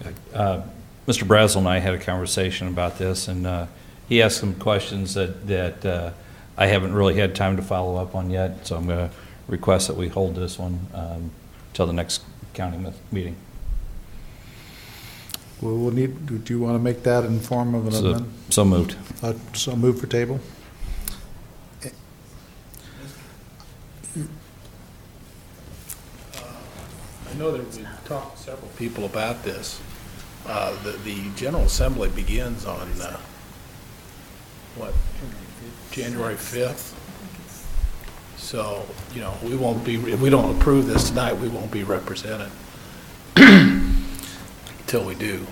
Mr. Brazel and I had a conversation about this, and he asked some questions that I haven't really had time to follow up on yet, so I'm going to request that we hold this one till the next county meeting. We'll need. Do you want to make that in form of an amendment? So moved. So moved for table. I know that we've talked to several people about this. The General Assembly begins on, January 5th? So, we won't be, if we don't approve this tonight, we won't be represented. until we do.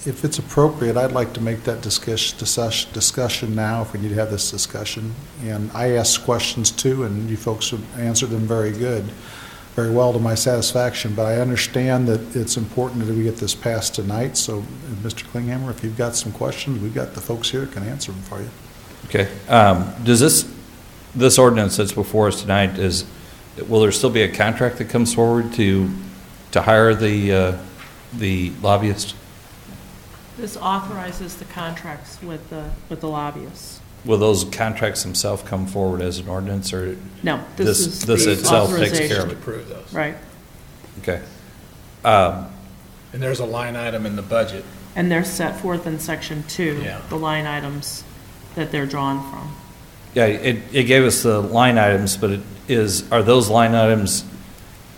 If it's appropriate, I'd like to make that discussion now, if we need to have this discussion. And I asked questions too, and you folks have answered them very well to my satisfaction. But I understand that it's important that we get this passed tonight. So, Mr. Klinghammer, if you've got some questions, we've got the folks here that can answer them for you. Okay. Does this ordinance that's before us tonight, will there still be a contract that comes forward to hire the lobbyist? This authorizes the contracts with the lobbyists. Will those contracts themselves come forward as an ordinance, or no? This itself takes care of it. Approve those. Right. Okay. And there's a line item in the budget. And they're set forth in section 2, Yeah. the line items that they're drawn from. Yeah, it gave us the line items, but are those line items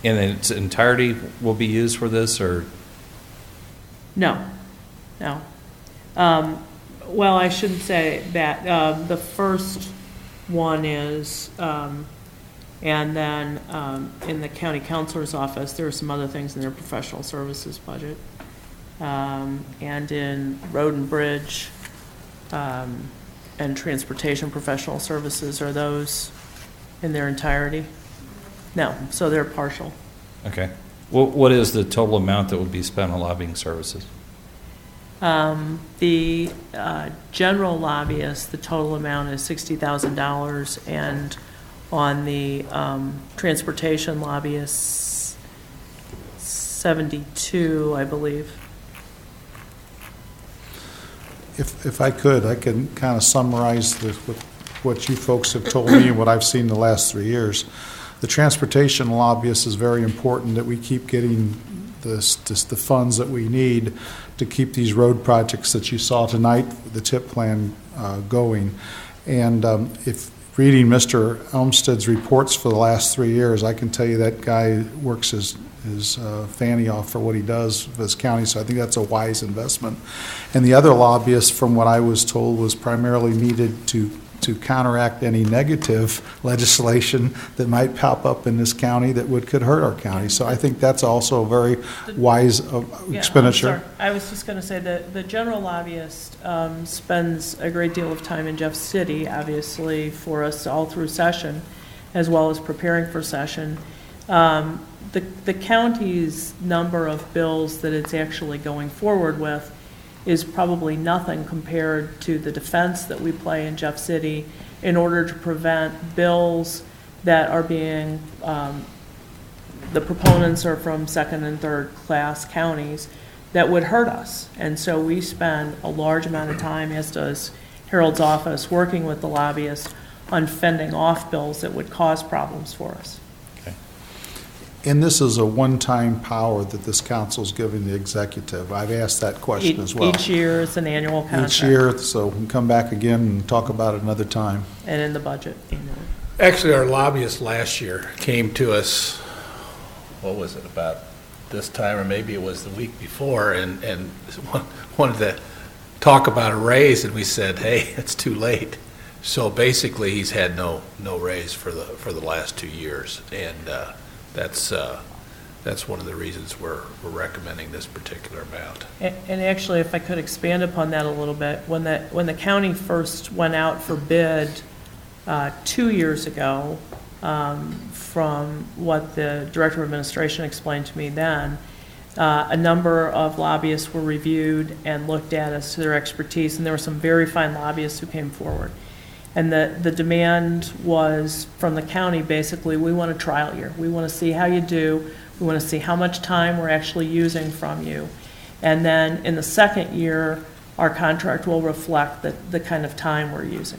in its entirety will be used for this, or? No. Well, I shouldn't say that. The first one is, and then in the county counselor's office, there are some other things in their professional services budget. And in road and bridge and transportation professional services, are those in their entirety? No, so they're partial. Okay. What is the total amount that would be spent on lobbying services? The general lobbyist, the total amount is $60,000, and on the transportation lobbyists, 72, I believe. If I could, I can kind of summarize what you folks have told me and what I've seen the last 3 years. The transportation lobbyist is very important that we keep getting the funds that we need to keep these road projects that you saw tonight, the TIP plan, going. And if reading Mr. Elmstead's reports for the last 3 years, I can tell you that guy works his fanny off for what he does for his county, so I think that's a wise investment. And the other lobbyist, from what I was told, was primarily needed to counteract any negative legislation that might pop up in this county that could hurt our county. So I think that's also a very wise expenditure. I'm sorry. I was just going to say that the general lobbyist spends a great deal of time in Jeff City, obviously, for us all through session, as well as preparing for session. The county's number of bills that it's actually going forward with is probably nothing compared to the defense that we play in Jeff City in order to prevent bills that are being, the proponents are from second and third class counties that would hurt us. And so we spend a large amount of time, as does Harold's office, working with the lobbyists on fending off bills that would cause problems for us. And this is a one-time power that this council is giving the executive. I've asked that question as well. Each year it's an annual contract. Each year, so we can come back again and talk about it another time. And in the budget annually. Actually, our lobbyist last year came to us, what was it, about this time, or maybe it was the week before, and wanted to talk about a raise, and we said, hey, it's too late. So basically, he's had no raise for the last 2 years, and that's one of the reasons we're recommending this particular amount. And actually, if I could expand upon that a little bit, when the county first went out for bid 2 years ago, from what the Director of Administration explained to me then, a number of lobbyists were reviewed and looked at as to their expertise, and there were some very fine lobbyists who came forward. And the demand was from the county, basically, we want a trial year. We want to see how you do. We want to see how much time we're actually using from you. And then in the second year, our contract will reflect the kind of time we're using.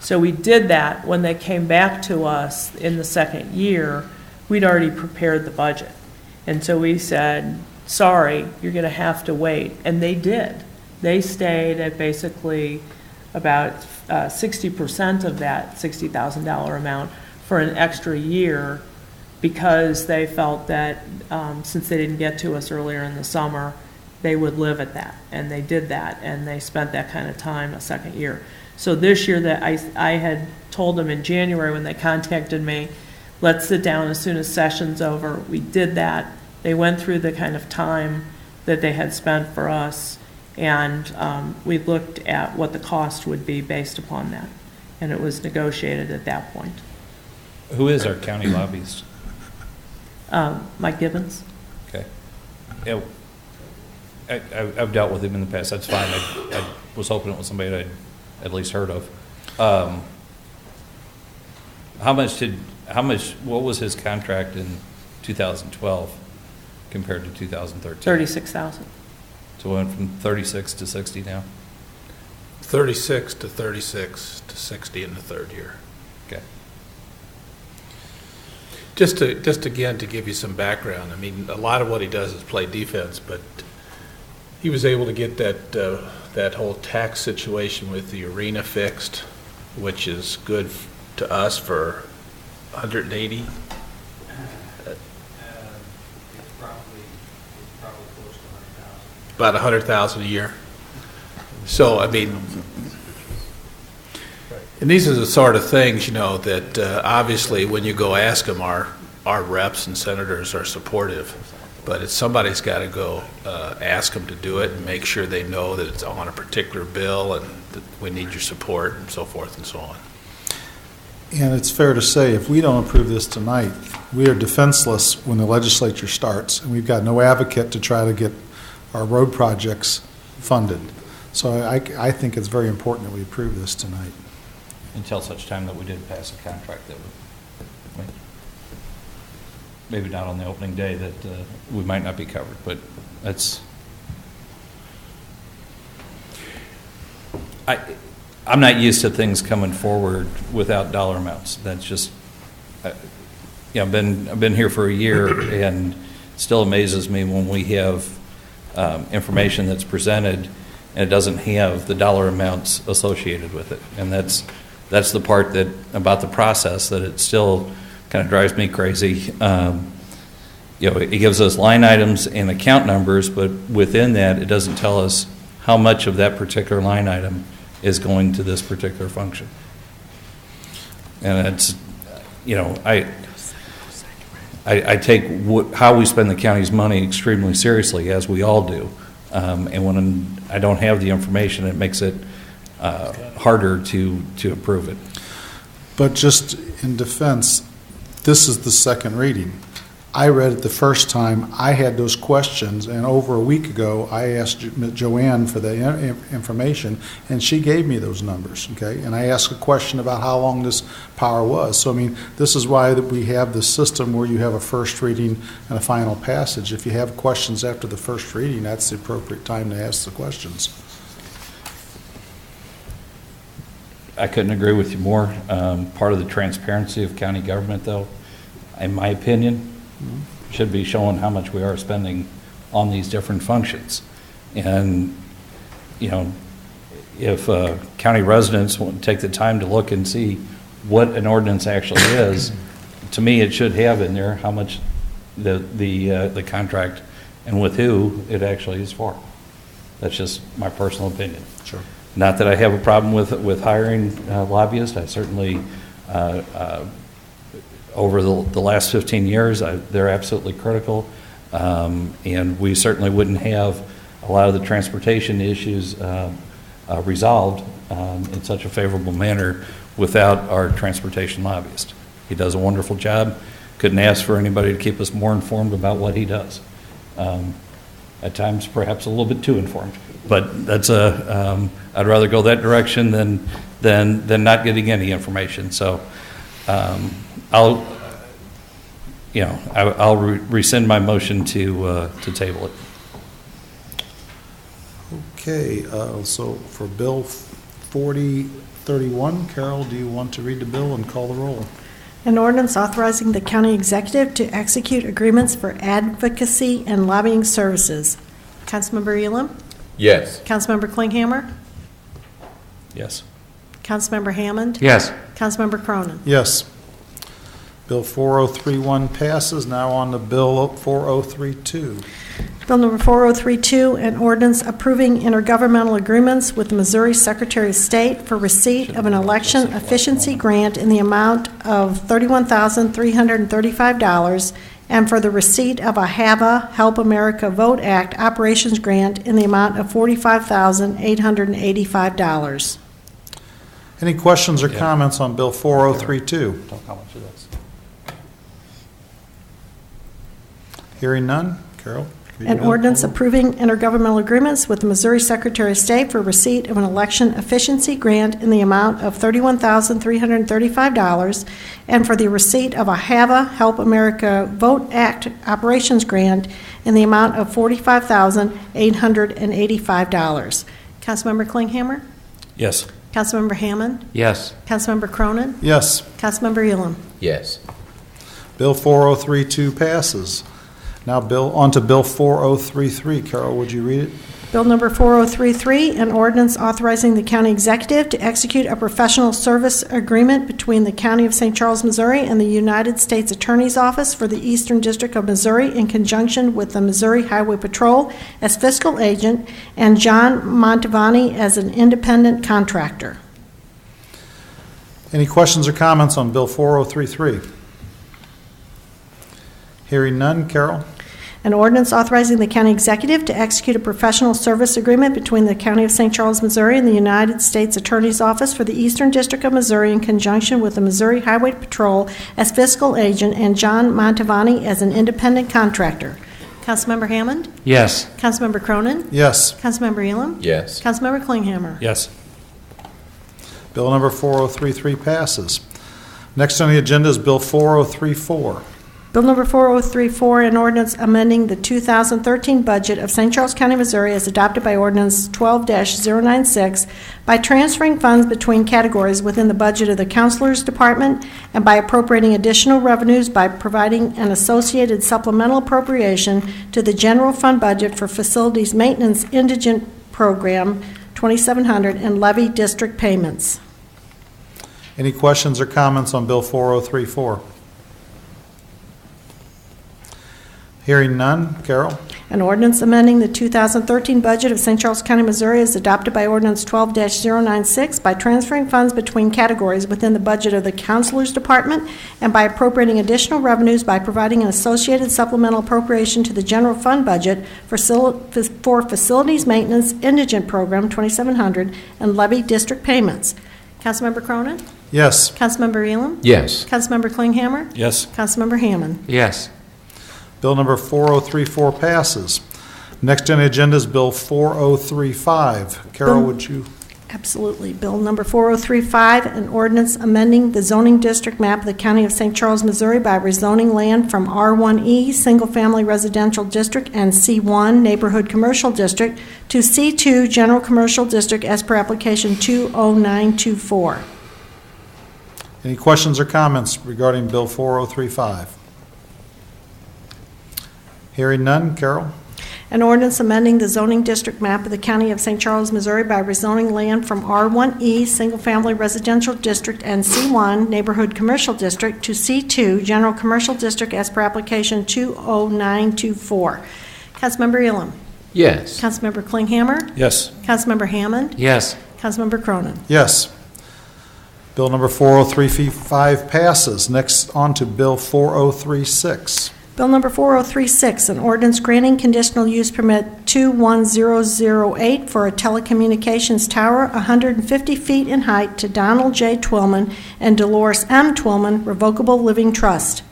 So we did that. When they came back to us in the second year, we'd already prepared the budget. And so we said, sorry, you're going to have to wait. And they did. They stayed at basically about 60% of that $60,000 amount for an extra year, because they felt that since they didn't get to us earlier in the summer, they would live at that. And they did that, and they spent that kind of time a second year. So this year, that I had told them in January when they contacted me, let's sit down as soon as session's over. We did that. They went through the kind of time that they had spent for us, and we looked at what the cost would be based upon that, and it was negotiated at that point. Who is our county lobbyist? Mike Gibbons? Okay. Yeah, I've dealt with him in the past. That's fine. I was hoping it was somebody that I'd at least heard of. What was his contract in 2012 compared to 2013? 36,000. So it went from 36 to 60 now? 36 to 36 to 60 in the third year. Okay. Just again, to give you some background, I mean, a lot of what he does is play defense, but he was able to get that whole tax situation with the arena fixed, which is good to us for 180. It's probably close to 100,000. About 100,000 a year. So, I mean, and these are the sort of things, that obviously when you go ask them, our reps and senators are supportive, but somebody's got to go ask them to do it and make sure they know that it's on a particular bill and that we need your support and so forth and so on. And it's fair to say, if we don't approve this tonight, we are defenseless when the legislature starts, and we've got no advocate to try to get our road projects funded. So I think it's very important that we approve this tonight. Until such time that we did pass a contract that would, maybe not on the opening day, that we might not be covered, but that's, I'm not used to things coming forward without dollar amounts. That's just, I've been here for a year, and it still amazes me when we have information that's presented and it doesn't have the dollar amounts associated with it. And that's the part that about the process that it still kind of drives me crazy. It gives us line items and account numbers, but within that, it doesn't tell us how much of that particular line item is going to this particular function. And it's, I take how we spend the county's money extremely seriously, as we all do. And when I don't have the information, it makes it harder to approve it. But just in defense, this is the second reading. I read it the first time. I had those questions, and over a week ago, I asked Joanne for the information, and she gave me those numbers, okay? And I asked a question about how long this power was. So, I mean, this is why that we have the system where you have a first reading and a final passage. If you have questions after the first reading, that's the appropriate time to ask the questions. I couldn't agree with you more. Part of the transparency of county government, though, in my opinion, should be showing how much we are spending on these different functions. And, if county residents want to take the time to look and see what an ordinance actually is, to me, it should have in there how much the contract and with who it actually is for. That's just my personal opinion. Sure. Not that I have a problem with hiring lobbyists. I certainly, over the last 15 years, they're absolutely critical. And we certainly wouldn't have a lot of the transportation issues resolved in such a favorable manner without our transportation lobbyist. He does a wonderful job. Couldn't ask for anybody to keep us more informed about what he does. At times, perhaps a little bit too informed. But that's I'd rather go that direction than not getting any information. So I'll rescind my motion to table it. Okay, so for Bill 4031, Carol, do you want to read the bill and call the roll? An ordinance authorizing the county executive to execute agreements for advocacy and lobbying services. Councilmember Elam? Yes. Councilmember Klinghammer? Yes. Councilmember Hammond? Yes. Councilmember Cronin? Yes. Bill 4031 passes. Now on to Bill 4032. Bill number 4032, an ordinance approving intergovernmental agreements with the Missouri Secretary of State for receipt of an election efficiency grant in the amount of $31,335 and for the receipt of a HAVA Help America Vote Act operations grant in the amount of $45,885. Any questions or comments on Bill 4032? Hearing none. Carol? read An the bill. ordinance approving intergovernmental agreements with the Missouri Secretary of State for receipt of an election efficiency grant in the amount of $31,335 and for the receipt of a HAVA Help America Vote Act operations grant in the amount of $45,885. Councilmember Klinghammer? Yes. Councilmember Hammond? Yes. Councilmember Cronin? Yes. Councilmember Elam? Yes. Bill 4032 passes. Now on to Bill 4033. Carol, would you read it? Bill number 4033, an ordinance authorizing the county executive to execute a professional service agreement between the County of St. Charles, Missouri and the United States Attorney's Office for the Eastern District of Missouri in conjunction with the Missouri Highway Patrol as fiscal agent and John Montavani as an independent contractor. Any questions or comments on Bill 4033? Hearing none. Carol? An ordinance authorizing the county executive to execute a professional service agreement between the County of St. Charles, Missouri and the United States Attorney's Office for the Eastern District of Missouri in conjunction with the Missouri Highway Patrol as fiscal agent and John Montavani as an independent contractor. Councilmember Hammond? Yes. Councilmember Cronin? Yes. Councilmember Elam? Yes. Councilmember Klinghammer? Yes. Bill number 4033 passes. Next on the agenda is Bill 4034. Bill number 4034, an ordinance amending the 2013 budget of St. Charles County, Missouri as adopted by ordinance 12-096 by transferring funds between categories within the budget of the Counselor's Department and by appropriating additional revenues by providing an associated supplemental appropriation to the general fund budget for facilities maintenance indigent program 2700 and levy district payments. Any questions or comments on Bill 4034? Hearing none. Carol? An ordinance amending the 2013 budget of St. Charles County, Missouri is adopted by ordinance 12-096 by transferring funds between categories within the budget of the Counselor's Department and by appropriating additional revenues by providing an associated supplemental appropriation to the general fund budget for facilities maintenance indigent program 2700 and levy district payments. Councilmember Cronin? Yes. Councilmember Elam? Yes. Councilmember Klinghammer? Yes. Councilmember Hammond? Yes. Bill number 4034 passes. Next on the agenda is Bill 4035. Carol, would you? Absolutely. Bill number 4035, an ordinance amending the zoning district map of the County of St. Charles, Missouri by rezoning land from R1E, Single Family Residential District, and C1, Neighborhood Commercial District, to C2, General Commercial District as per application 20924. Any questions or comments regarding Bill 4035? Hearing none. Carol? An ordinance amending the zoning district map of the County of St. Charles, Missouri by rezoning land from R1E, Single Family Residential District, and C1, Neighborhood Commercial District, to C2, General Commercial District as per application 20924. Councilmember Elam? Yes. Councilmember Klinghammer? Yes. Councilmember Hammond? Yes. Councilmember Cronin? Yes. Bill number 4035 passes. Next on to Bill 4036. Bill number 4036, an ordinance granting conditional use permit 21008 for a telecommunications tower 150 feet in height to Donald J. Twillman and Dolores M. Twillman Revocable Living Trust.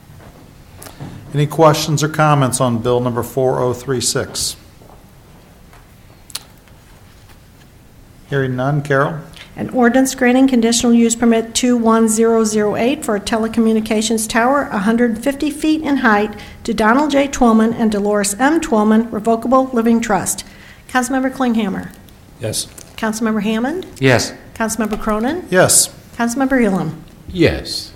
Any questions or comments on Bill number 4036? Hearing none. Carol? An ordinance granting conditional use permit 21008 for a telecommunications tower 150 feet in height to Donald J. Twillman and Dolores M. Twillman Revocable Living Trust. Councilmember Klinghammer? Yes. Councilmember Hammond? Yes. Councilmember Cronin? Yes. Councilmember Elam? Yes.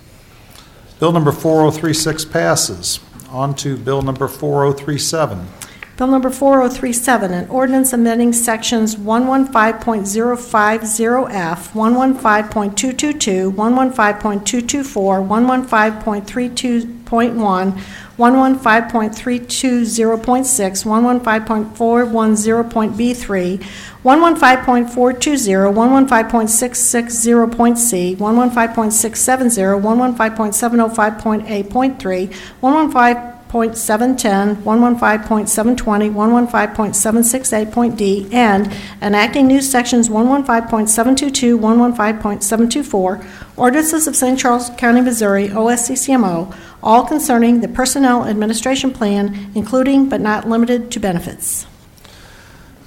Bill number 4036 passes. On to Bill number 4037. Bill number 4037, an ordinance amending sections 115.050F, 115.222, 115.224, 115.32.1, 115.320.6, 115.410.B3, 115.420, 115.660.C, 115.670, 115.705.8.3, 115 115.710, 115.720, 115.768.d, and enacting new sections 115.722, 115.724, ordinances of St. Charles County, Missouri, OSCCMO, all concerning the Personnel Administration Plan, including but not limited to benefits.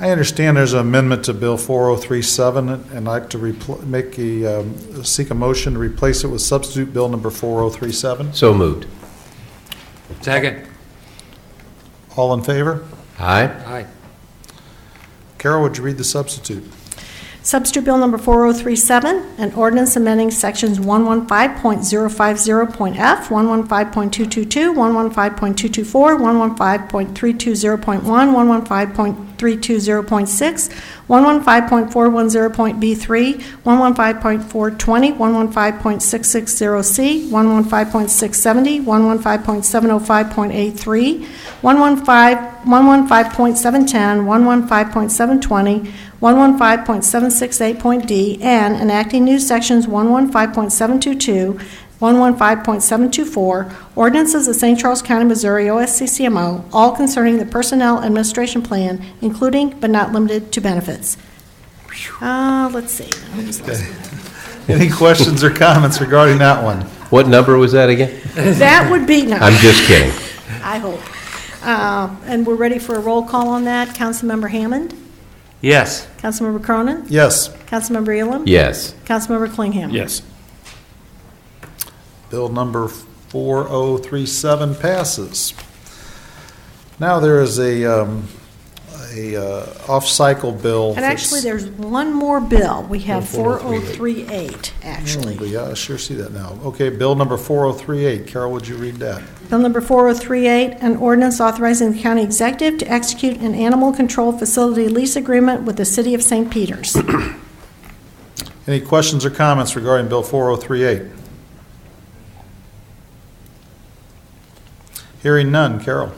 I understand there's an amendment to Bill 4037, and I'd like to seek a motion to replace it with substitute Bill number 4037. So moved. Second. All in favor? Aye. Aye. Carol, would you read the substitute? Substitute Bill number 4037, an ordinance amending sections 115.050.f, 115.222, 115.224, 115.320.1, 115.320.6, 115.410.b3, 115.420, 115.660c, 115.670, 115.705.83, 115.710, 115.720, 115.768.d, and enacting new sections 115.722, 115.724, ordinances of St. Charles County, Missouri, OSCCMO, all concerning the Personnel Administration Plan, including but not limited to benefits. Let's see. Okay. Any questions or comments regarding that one? What number was that again? That would be, no. I'm just kidding. I hope. And we're ready for a roll call on that. Councilmember Hammond? Yes. Councilmember Cronin? Yes. Councilmember Elam? Yes. Councilmember Klinghammer? Yes. Bill number 4037 passes. Now there is a off-cycle bill. And actually, there's one more bill. We have 4038, actually. Yeah, I sure see that now. Okay, bill number 4038. Carol, would you read that? Bill number 4038, an ordinance authorizing the county executive to execute an animal control facility lease agreement with the city of St. Peters. Any questions or comments regarding bill 4038? Hearing none. Carol.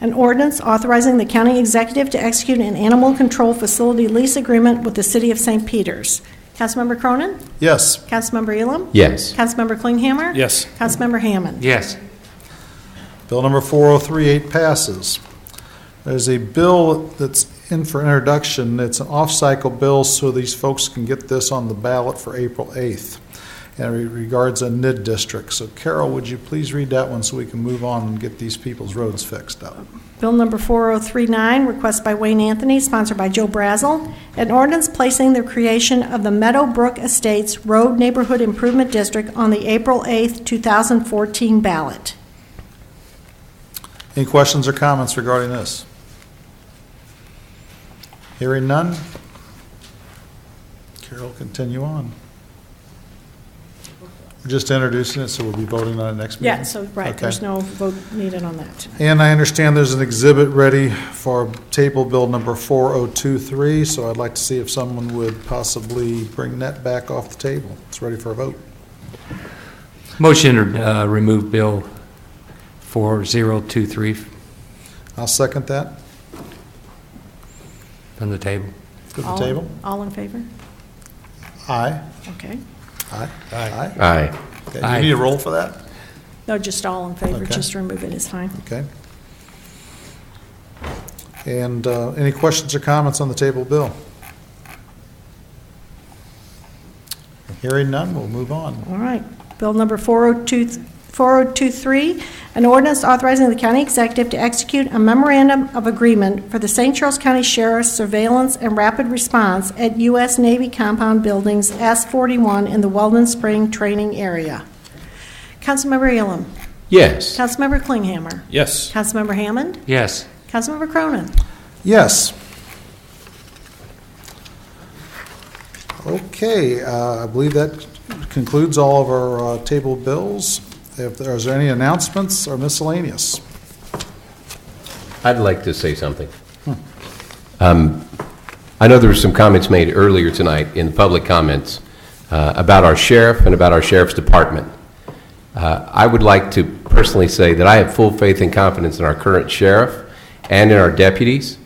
An ordinance authorizing the county executive to execute an animal control facility lease agreement with the city of St. Peters. Councilmember Cronin? Yes. Councilmember Elam? Yes. Councilmember Klinghammer? Yes. Councilmember Hammond? Yes. Bill number 4038 passes. There's a bill that's in for introduction. It's an off-cycle bill so these folks can get this on the ballot for April 8th. And it regards a NID district. So Carol, would you please read that one so we can move on and get these people's roads fixed up? Bill number 4039, request by Wayne Anthony, sponsored by Joe Brazel, an ordinance placing the creation of the Meadowbrook Estates Road Neighborhood Improvement District on the April 8th, 2014 ballot. Any questions or comments regarding this? Hearing none. Carol, continue on. We're just introducing it, so we'll be voting on it next meeting? Yeah, so, right, Okay. there's no vote needed on that. And I understand there's an exhibit ready for table bill number 4023, so I'd like to see if someone would possibly bring that back off the table. It's ready for a vote. Motion to remove Bill 4023 I'll second that. from the table. From the table? All in favor? Aye. Okay. Aye. Aye. Aye. Okay, do Aye. you need a roll for that? No, just all in favor, Okay. just remove it is fine. Okay. And any questions or comments on the table bill? Hearing none, we'll move on. All right. Bill number 4023, an ordinance authorizing the county executive to execute a memorandum of agreement for the St. Charles County Sheriff's Surveillance and Rapid Response at U.S. Navy Compound Buildings S41 in the Weldon Spring Training Area. Councilmember Elam? Yes. Councilmember Klinghammer? Yes. Councilmember Hammond? Yes. Councilmember Cronin? Yes. Okay, I believe that concludes all of our table bills. Is there any announcements or miscellaneous? I'd like to say something. I know there were some comments made earlier tonight in the public comments about our sheriff and about our sheriff's department. I would like to personally say that I have full faith and confidence in our current sheriff and in our deputies,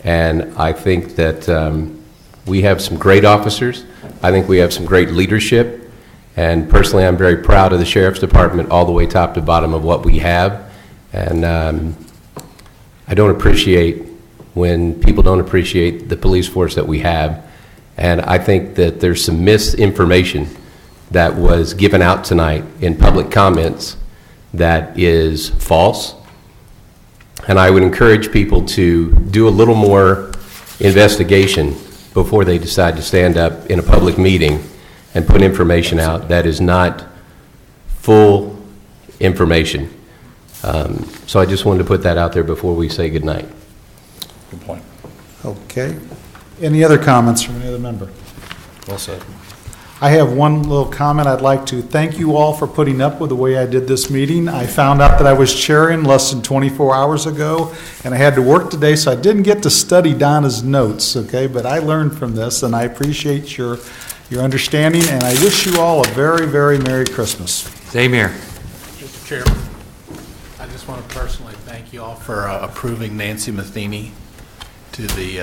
and I think that we have some great officers. I think we have some great leadership, and personally I'm very proud of the sheriff's department all the way top to bottom of what we have, And I don't appreciate when people don't appreciate the police force that we have. And I think that there's some misinformation that was given out tonight in public comments that is false. And I would encourage people to do a little more investigation before they decide to stand up in a public meeting and put information out that is not full information. So I just wanted to put that out there before we say goodnight. Good point. Okay. Any other comments from any other member? Well said. I have one little comment. I'd like to thank you all for putting up with the way I did this meeting. I found out that I was chairing less than 24 hours ago, and I had to work today, so I didn't get to study Donna's notes, okay? But I learned from this, and I appreciate your understanding, and I wish you all a very, very Merry Christmas. Same here. Mr. Chairman, I just want to personally thank you all for approving Nancy Matheny to the...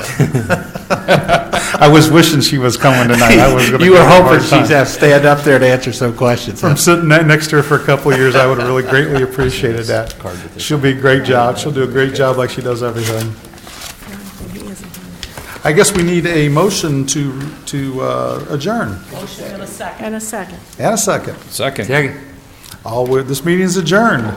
I was wishing she was coming tonight. I was gonna You were give her a hoping hard she'd time. have to stand up there to answer some questions. From sitting next to her for a couple of years, I would have really greatly appreciated that. She'll be a great job. She'll do a great job like she does everything. I guess we need a motion to adjourn. Motion and a second. And a second. And a second. Second. Second. This meeting is adjourned.